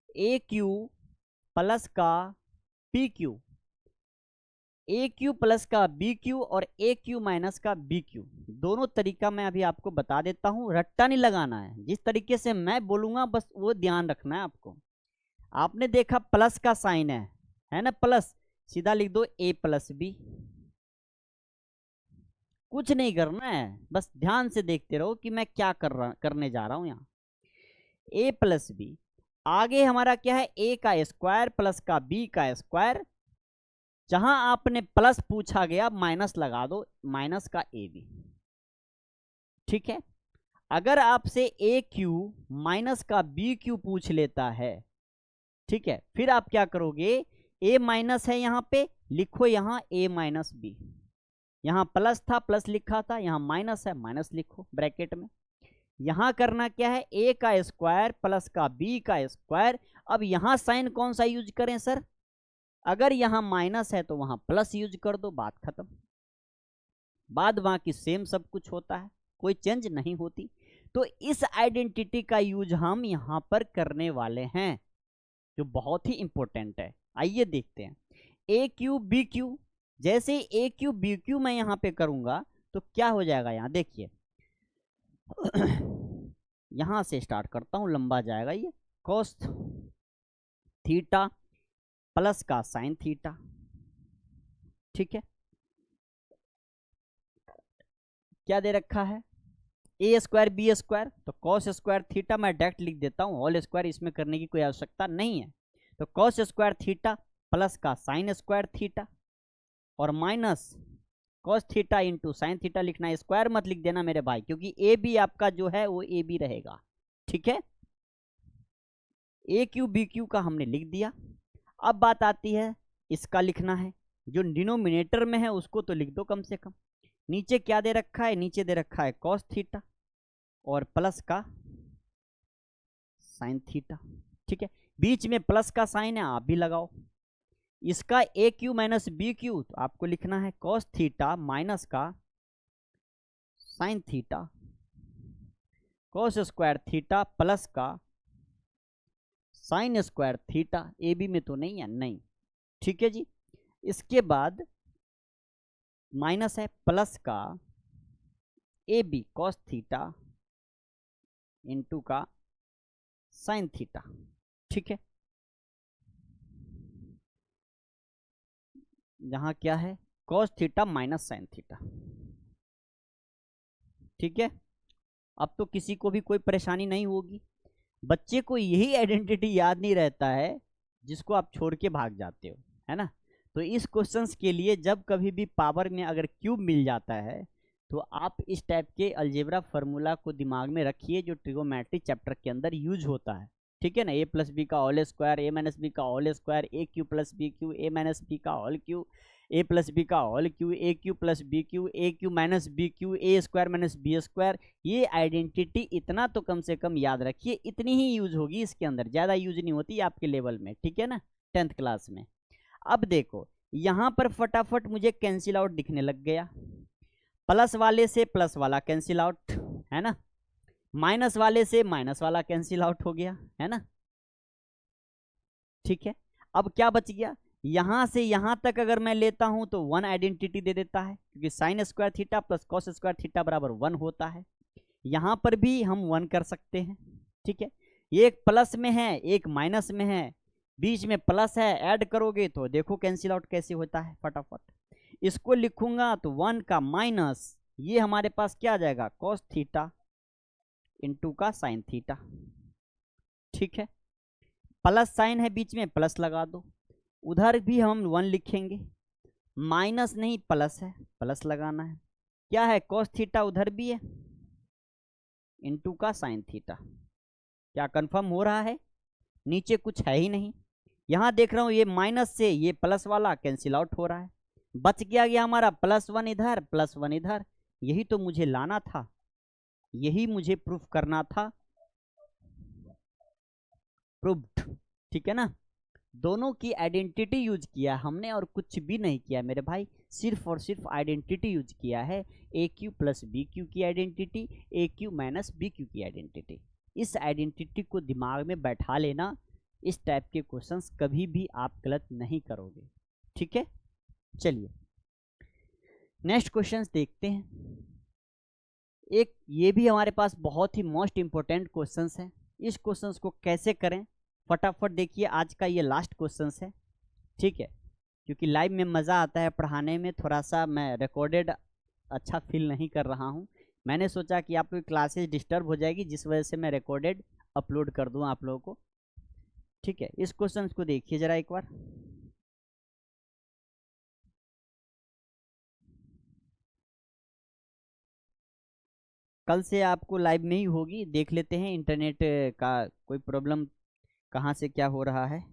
ए क्यू प्लस का बी क्यू, ए क्यू प्लस का बी क्यू और ए क्यू माइनस का बी क्यू, दोनों तरीका मैं अभी आपको बता देता हूं, रट्टा नहीं लगाना है, जिस तरीके से मैं बोलूंगा बस वो ध्यान रखना है आपको। आपने देखा प्लस का साइन है ना, प्लस सीधा लिख दो ए प्लस बी, कुछ नहीं करना है, बस ध्यान से देखते रहो कि मैं क्या करने जा रहा हूं यहाँ। ए प्लस बी, आगे हमारा क्या है ए का स्क्वायर प्लस का बी का स्क्वायर, जहां आपने प्लस पूछा गया माइनस लगा दो, माइनस का ए बी। ठीक है, अगर आपसे ए क्यू माइनस का बी क्यू पूछ लेता है, ठीक है, फिर आप क्या करोगे, ए माइनस है यहाँ पे, लिखो यहाँ ए माइनस बी, यहाँ प्लस था प्लस लिखा था, यहाँ माइनस है माइनस लिखो ब्रैकेट में। यहाँ करना क्या है ए का स्क्वायर प्लस का बी का स्क्वायर। अब यहाँ साइन कौन सा यूज करें सर, अगर यहाँ माइनस है तो वहां प्लस यूज कर दो, बात खत्म, बाद वहां की सेम सब कुछ होता है, कोई चेंज नहीं होती। तो इस आइडेंटिटी का यूज हम यहां पर करने वाले हैं, जो बहुत ही इंपॉर्टेंट है। आइए देखते हैं, ए क्यू बी क्यू, जैसे ए क्यू बी क्यू मैं यहां पे करूंगा तो क्या हो जाएगा, यहां देखिए यहां से स्टार्ट करता हूं, लंबा जाएगा ये, कॉस थीटा प्लस का साइन थीटा। ठीक है, क्या दे रखा है ए स्क्वायर बी स्क्वायर, तो कॉस स्क्वायर थीटा मैं डायरेक्ट लिख देता हूं, होल स्क्वायर इसमें करने की कोई आवश्यकता नहीं है। तो कॉस स्क्वायर थीटा प्लस का साइन स्क्वायर थीटा और minus cos theta into sine theta लिखना है, स्क्वायर मत लिख देना मेरे भाई, क्योंकि ए बी आपका जो है वो ए बी रहेगा। ठीक है, ए क्यू बी क्यू का हमने लिख दिया। अब बात आती है इसका लिखना है, जो डिनोमिनेटर में है उसको तो लिख दो कम से कम। नीचे क्या दे रखा है, नीचे दे रखा है कॉस थीटा और प्लस का साइन थीटा। ठीक है, बीच में प्लस का साइन है, आप भी लगाओ। इसका A Q minus B Q, तो आपको लिखना है कॉस थीटा माइनस का sine theta, cos square theta plus का sine square theta, A B में तो नहीं है, नहीं। ठीक है जी, इसके बाद माइनस है प्लस का A B cos theta into का साइन थीटा। ठीक है, यहां क्या है cos theta minus sine theta. ठीक है, अब तो किसी को भी कोई परेशानी नहीं होगी। बच्चे को यही आइडेंटिटी याद नहीं रहता है जिसको आप छोड़ के भाग जाते हो, है ना। तो इस क्वेश्चंस के लिए जब कभी भी पावर में अगर क्यूब मिल जाता है तो आप इस टाइप के अलजेब्रा फार्मूला को दिमाग में रखिए, जो ट्रिगोमेट्री चैप्टर के अंदर यूज होता है। ठीक है ना, ए प्लस बी का होल स्क्वायर, ए माइनस बी का होल स्क्वायर, ए क्यू प्लस बी क्यू, ए माइनस बी का होल क्यू, ए प्लस बी का होल क्यू, ए क्यू प्लस बी क्यू, ए क्यू माइनस बी क्यू, ए स्क्वायर माइनस बी स्क्वायर। ये identity इतना तो कम से कम याद रखिए, इतनी ही यूज होगी इसके अंदर, ज़्यादा यूज नहीं होती आपके लेवल में। ठीक है ना, 10th क्लास में। अब देखो यहाँ पर फटाफट मुझे कैंसिल आउट दिखने लग गया, प्लस वाले से प्लस वाला कैंसिल आउट, है ना, माइनस वाले से माइनस वाला कैंसिल आउट हो गया, है ना। ठीक है, अब क्या बच गया, यहां से यहां तक अगर मैं लेता हूं तो 1 आइडेंटिटी दे देता है, क्योंकि sign square theta plus cos square theta बराबर 1 होता है। यहां पर भी हम 1 कर सकते हैं। ठीक है, ये एक प्लस में है एक माइनस में है, बीच में प्लस है, ऐड करोगे तो देखो कैंसिल आउट कैसे होता है फटाफट। इसको लिखूंगा तो 1 का माइनस, ये हमारे पास क्या आ जाएगा कॉस थीटा इंटू का साइन थीटा। ठीक है, प्लस साइन है बीच में, प्लस लगा दो। उधर भी हम 1 लिखेंगे, माइनस नहीं प्लस है, प्लस लगाना है। क्या है, कॉस थीटा उधर भी है, इनटू का साइन थीटा। क्या कंफर्म हो रहा है? नीचे कुछ है ही नहीं। यहां देख रहा हूं ये माइनस से ये प्लस वाला कैंसिल आउट हो रहा है, बच गया हमारा +1 इधर, +1 इधर। यही तो मुझे लाना था, यही मुझे प्रूफ करना था, प्रूव्ड। ठीक है ना, दोनों की आइडेंटिटी यूज किया हमने और कुछ भी नहीं किया मेरे भाई, सिर्फ और सिर्फ आइडेंटिटी यूज किया है, ए क्यू प्लस बी क्यू की आइडेंटिटी, ए क्यू माइनस बी क्यू की आइडेंटिटी। इस आइडेंटिटी को दिमाग में बैठा लेना, इस टाइप के क्वेश्चंस कभी भी आप गलत नहीं करोगे। ठीक है, चलिए नेक्स्ट क्वेश्चंस देखते हैं। एक ये भी हमारे पास बहुत ही मोस्ट इंपॉर्टेंट क्वेश्चंस है, इस क्वेश्चंस को कैसे करें फटाफट देखिए, आज का ये लास्ट क्वेश्चंस है। ठीक है, क्योंकि लाइव में मज़ा आता है पढ़ाने में, थोड़ा सा मैं रिकॉर्डेड अच्छा फील नहीं कर रहा हूँ। मैंने सोचा कि आप लोग क्लासेस डिस्टर्ब हो जाएगी, जिस वजह से मैं रिकॉर्डेड अपलोड कर दूँ आप लोगों को। ठीक है, इस क्वेश्चन को देखिए जरा एक बार। कल से आपको लाइव में ही होगी, देख लेते हैं इंटरनेट का कोई प्रॉब्लम कहाँ से क्या हो रहा है।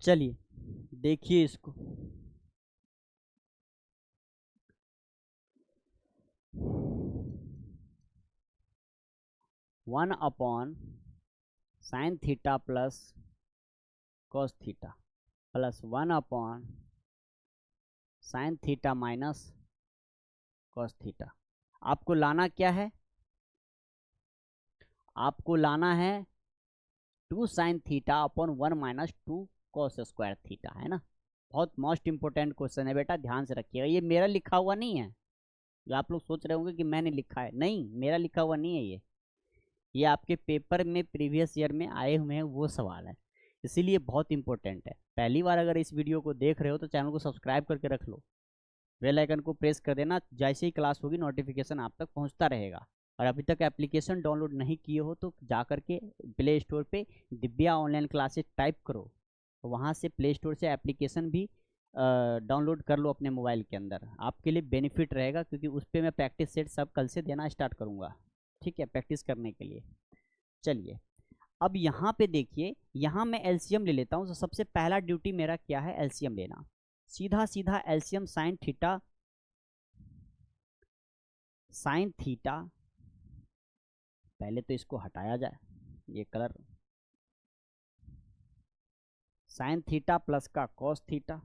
चलिए देखिए इसको, 1/sin theta plus cos theta plus 1/sin theta minus cos theta. आपको लाना क्या है, आपको लाना है 2sin theta upon 1 minus 2 cos square theta, है ना। बहुत मोस्ट इंपोर्टेंट क्वेश्चन है बेटा, ध्यान से रखिएगा। ये मेरा लिखा हुआ नहीं है, जो आप लोग सोच रहे होंगे कि मैंने लिखा है, नहीं मेरा लिखा हुआ नहीं है ये आपके पेपर में प्रीवियस ईयर में आए हुए हैं वो सवाल है, इसीलिए बहुत इंपॉर्टेंट है। पहली बार अगर इस वीडियो को देख रहे हो तो चैनल को सब्सक्राइब करके रख लो, बेल आइकन को प्रेस कर देना, जैसे ही क्लास होगी नोटिफिकेशन आप तक पहुंचता रहेगा। और अभी तक एप्लीकेशन डाउनलोड नहीं किए हो तो जा करके प्ले स्टोर पे दिव्या ऑनलाइन क्लासेस टाइप करो, वहाँ से प्ले स्टोर से एप्लीकेशन भी डाउनलोड कर लो अपने मोबाइल के अंदर, आपके लिए बेनिफिट रहेगा, क्योंकि उस पर मैं प्रैक्टिस सेट सब कल से देना स्टार्ट करूँगा। ठीक है, प्रैक्टिस करने के लिए। चलिए अब यहाँ पे देखिए, यहाँ मैं एलसीएम ले लेता हूँ। तो सबसे पहला ड्यूटी मेरा क्या है, एलसीएम लेना। सीधा सीधा LCM sine theta, sine theta, पहले तो इसको हटाया जाए ये कलर, साइन थीटा प्लस का कॉस थीटा,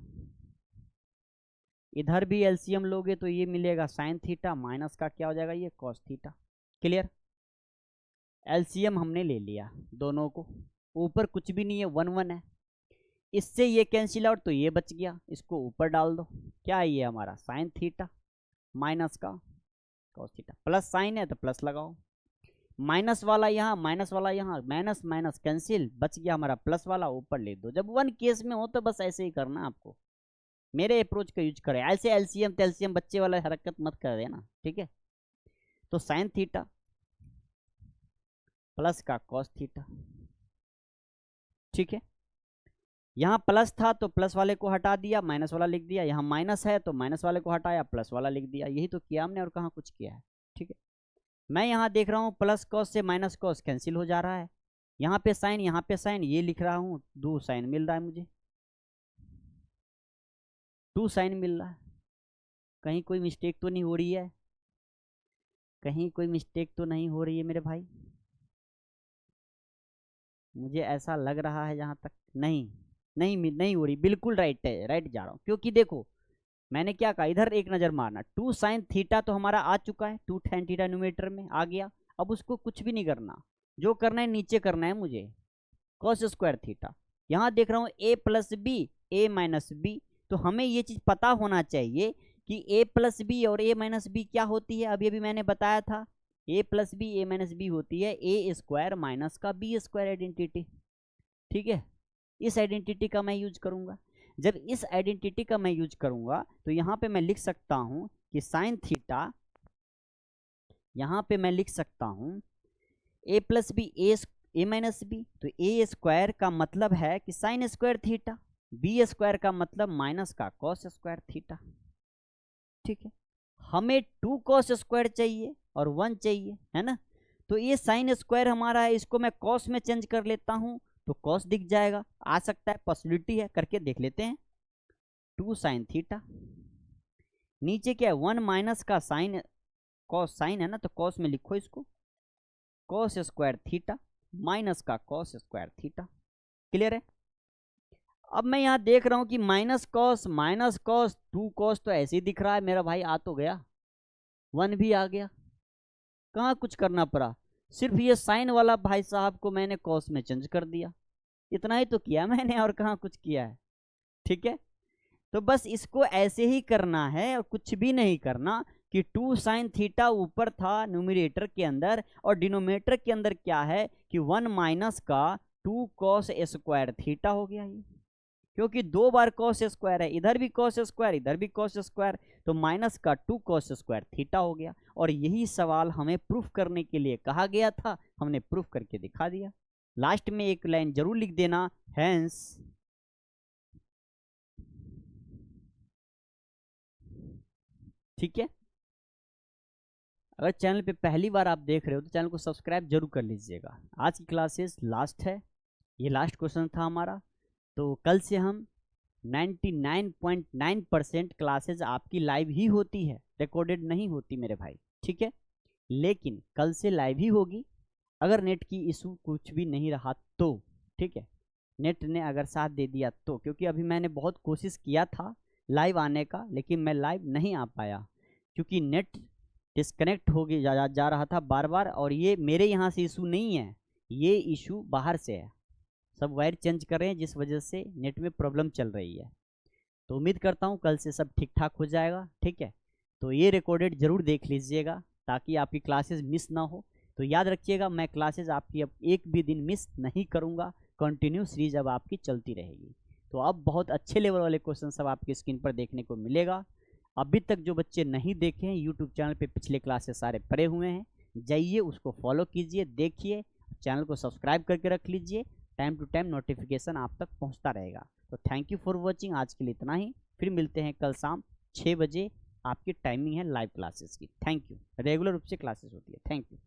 इधर भी एलसीएम लोगे तो ये मिलेगा साइन थीटा माइनस का क्या हो जाएगा ये कॉस थीटा। क्लियर, एलसीएम हमने ले लिया दोनों को, ऊपर कुछ भी नहीं है, 1 1 है, इससे ये कैंसिल आउट तो ये बच गया, इसको ऊपर डाल दो। क्या है ये हमारा साइन थीटा माइनस का कॉस थीटा, प्लस साइन है तो प्लस लगाओ, माइनस वाला यहाँ माइनस वाला यहाँ, माइनस माइनस कैंसिल, बच गया हमारा प्लस वाला, ऊपर ले दो। जब 1 केस में हो तो बस ऐसे ही करना आपको, मेरे अप्रोच का यूज करें, ऐसे एलसीएम तेलसीएम बच्चे वाला हरकत मत कर देना। ठीक है, तो साइन थीटा प्लस का कॉस थीटा। ठीक है, यहाँ प्लस था तो प्लस वाले को हटा दिया, माइनस वाला लिख दिया, यहाँ माइनस है तो माइनस वाले को हटाया, प्लस वाला लिख दिया। यही तो किया हमने और कहाँ कुछ किया है। ठीक है, मैं यहाँ देख रहा हूँ प्लस कॉस से माइनस कॉस कैंसिल हो जा रहा है, यहाँ पे साइन यहाँ पे साइन, ये लिख रहा हूँ 2 साइन मिल रहा है मुझे, 2 साइन मिल रहा है। कहीं कोई मिस्टेक तो नहीं हो रही है, कहीं कोई मिस्टेक तो नहीं हो रही है मेरे भाई, मुझे ऐसा लग रहा है जहाँ तक नहीं हो रही, बिल्कुल राइट है, राइट जा रहा हूँ। क्योंकि देखो मैंने क्या कहा, इधर एक नज़र मारना, 2 साइन थीटा तो हमारा आ चुका है, 2 tan थीटा न्यूमेरेटर में आ गया। अब उसको कुछ भी नहीं करना, जो करना है नीचे करना है मुझे, कॉस स्क्वायर थीटा। यहाँ देख रहा हूँ a plus B A minus B, तो हमें ये चीज़ पता होना चाहिए कि a प्लस बी और a माइनस बी क्या होती है। अभी मैंने बताया था a plus B A minus B होती है ए स्क्वायर माइनस का बी स्क्वायर आइडेंटिटी। ठीक है, इस आइडेंटिटी का मैं यूज करूंगा। जब इस आइडेंटिटी का मैं यूज करूंगा तो यहाँ पे मैं लिख सकता हूं कि साइन थीटा, यहाँ पे मैं लिख सकता हूं a plus B A minus B, तो ए स्क्वायर का मतलब है कि sine square theta, B square का मतलब माइनस का कॉस स्क्वायर थीटा। ठीक है, हमें 2 कॉस स्क्वायर चाहिए और 1 चाहिए, है ना। तो ये साइन स्क्वायर हमारा है, इसको मैं कॉस में चेंज कर लेता हूँ तो कॉस दिख जाएगा, आ सकता है, पॉसिबिलिटी है, करके देख लेते हैं। 2 साइन थीटा, नीचे क्या है 1 माइनस का साइन, कॉस साइन है ना, तो कॉस में लिखो इसको, कॉस स्क्वायर थीटा माइनस का कॉस स्क्वायर थीटा। क्लियर है। अब मैं यहाँ देख रहा हूँ कि माइनस कॉस 2 कॉस तो ऐसे ही दिख रहा है मेरा भाई, आ तो गया, 1 भी आ गया, कहाँ कुछ करना पड़ा, सिर्फ ये साइन वाला भाई साहब को मैंने कॉस में चेंज कर दिया, इतना ही तो किया मैंने और कहाँ कुछ किया है। ठीक है, तो बस इसको ऐसे ही करना है और कुछ भी नहीं करना कि 2 साइन थीटा ऊपर था न्यूमरेटर के अंदर और डिनोमिनेटर के अंदर क्या है कि 1 माइनस का 2 कॉस स्क्वायर थीटा हो गया ये, क्योंकि 2 बार कॉस स्क्वायर है, इधर भी कॉस स्क्वायर इधर भी कॉस स्क्वायर, तो माइनस का 2 कॉस स्क्वायर थीटा हो गया। और यही सवाल हमें प्रूफ करने के लिए कहा गया था, हमने प्रूफ करके दिखा दिया। लास्ट में एक लाइन जरूर लिख देना, हेंस ठीक है। अगर चैनल पे पहली बार आप देख रहे हो तो चैनल को सब्सक्राइब जरूर कर लीजिएगा। आज की क्लासेस लास्ट है, ये लास्ट क्वेश्चन था हमारा, तो कल से हम 99.9% क्लासेज आपकी लाइव ही होती है, रिकॉर्डेड नहीं होती मेरे भाई। ठीक है, लेकिन कल से लाइव ही होगी, अगर नेट की इशू कुछ भी नहीं रहा तो। ठीक है, नेट ने अगर साथ दे दिया तो, क्योंकि अभी मैंने बहुत कोशिश किया था लाइव आने का, लेकिन मैं लाइव नहीं आ पाया क्योंकि नेट डिस्कनेक्ट हो गया जा रहा था बार बार। और ये मेरे यहाँ से इशू नहीं है, ये इशू बाहर से है, सब वायर चेंज कर रहे हैं जिस वजह से नेट में प्रॉब्लम चल रही है। तो उम्मीद करता हूँ कल से सब ठीक ठाक हो जाएगा। ठीक है, तो ये रिकॉर्डेड ज़रूर देख लीजिएगा ताकि आपकी क्लासेस मिस ना हो। तो याद रखिएगा, मैं क्लासेस आपकी अब एक भी दिन मिस नहीं करूँगा, कंटिन्यू सीरीज अब आपकी चलती रहेगी। तो अब बहुत अच्छे लेवल वाले क्वेश्चन सब आपकी स्क्रीन पर देखने को मिलेगा। अभी तक जो बच्चे नहीं देखे हैं, यूट्यूब चैनल पे पिछले क्लासेस सारे पड़े हुए हैं, जाइए उसको फॉलो कीजिए, देखिए, चैनल को सब्सक्राइब करके रख लीजिए, टाइम टू टाइम नोटिफिकेशन आप तक पहुंचता रहेगा। तो थैंक यू फॉर वॉचिंग, आज के लिए इतना ही, फिर मिलते हैं कल शाम 6 बजे, आपकी टाइमिंग है लाइव क्लासेस की। थैंक यू, रेगुलर रूप से क्लासेस होती है। Thank you.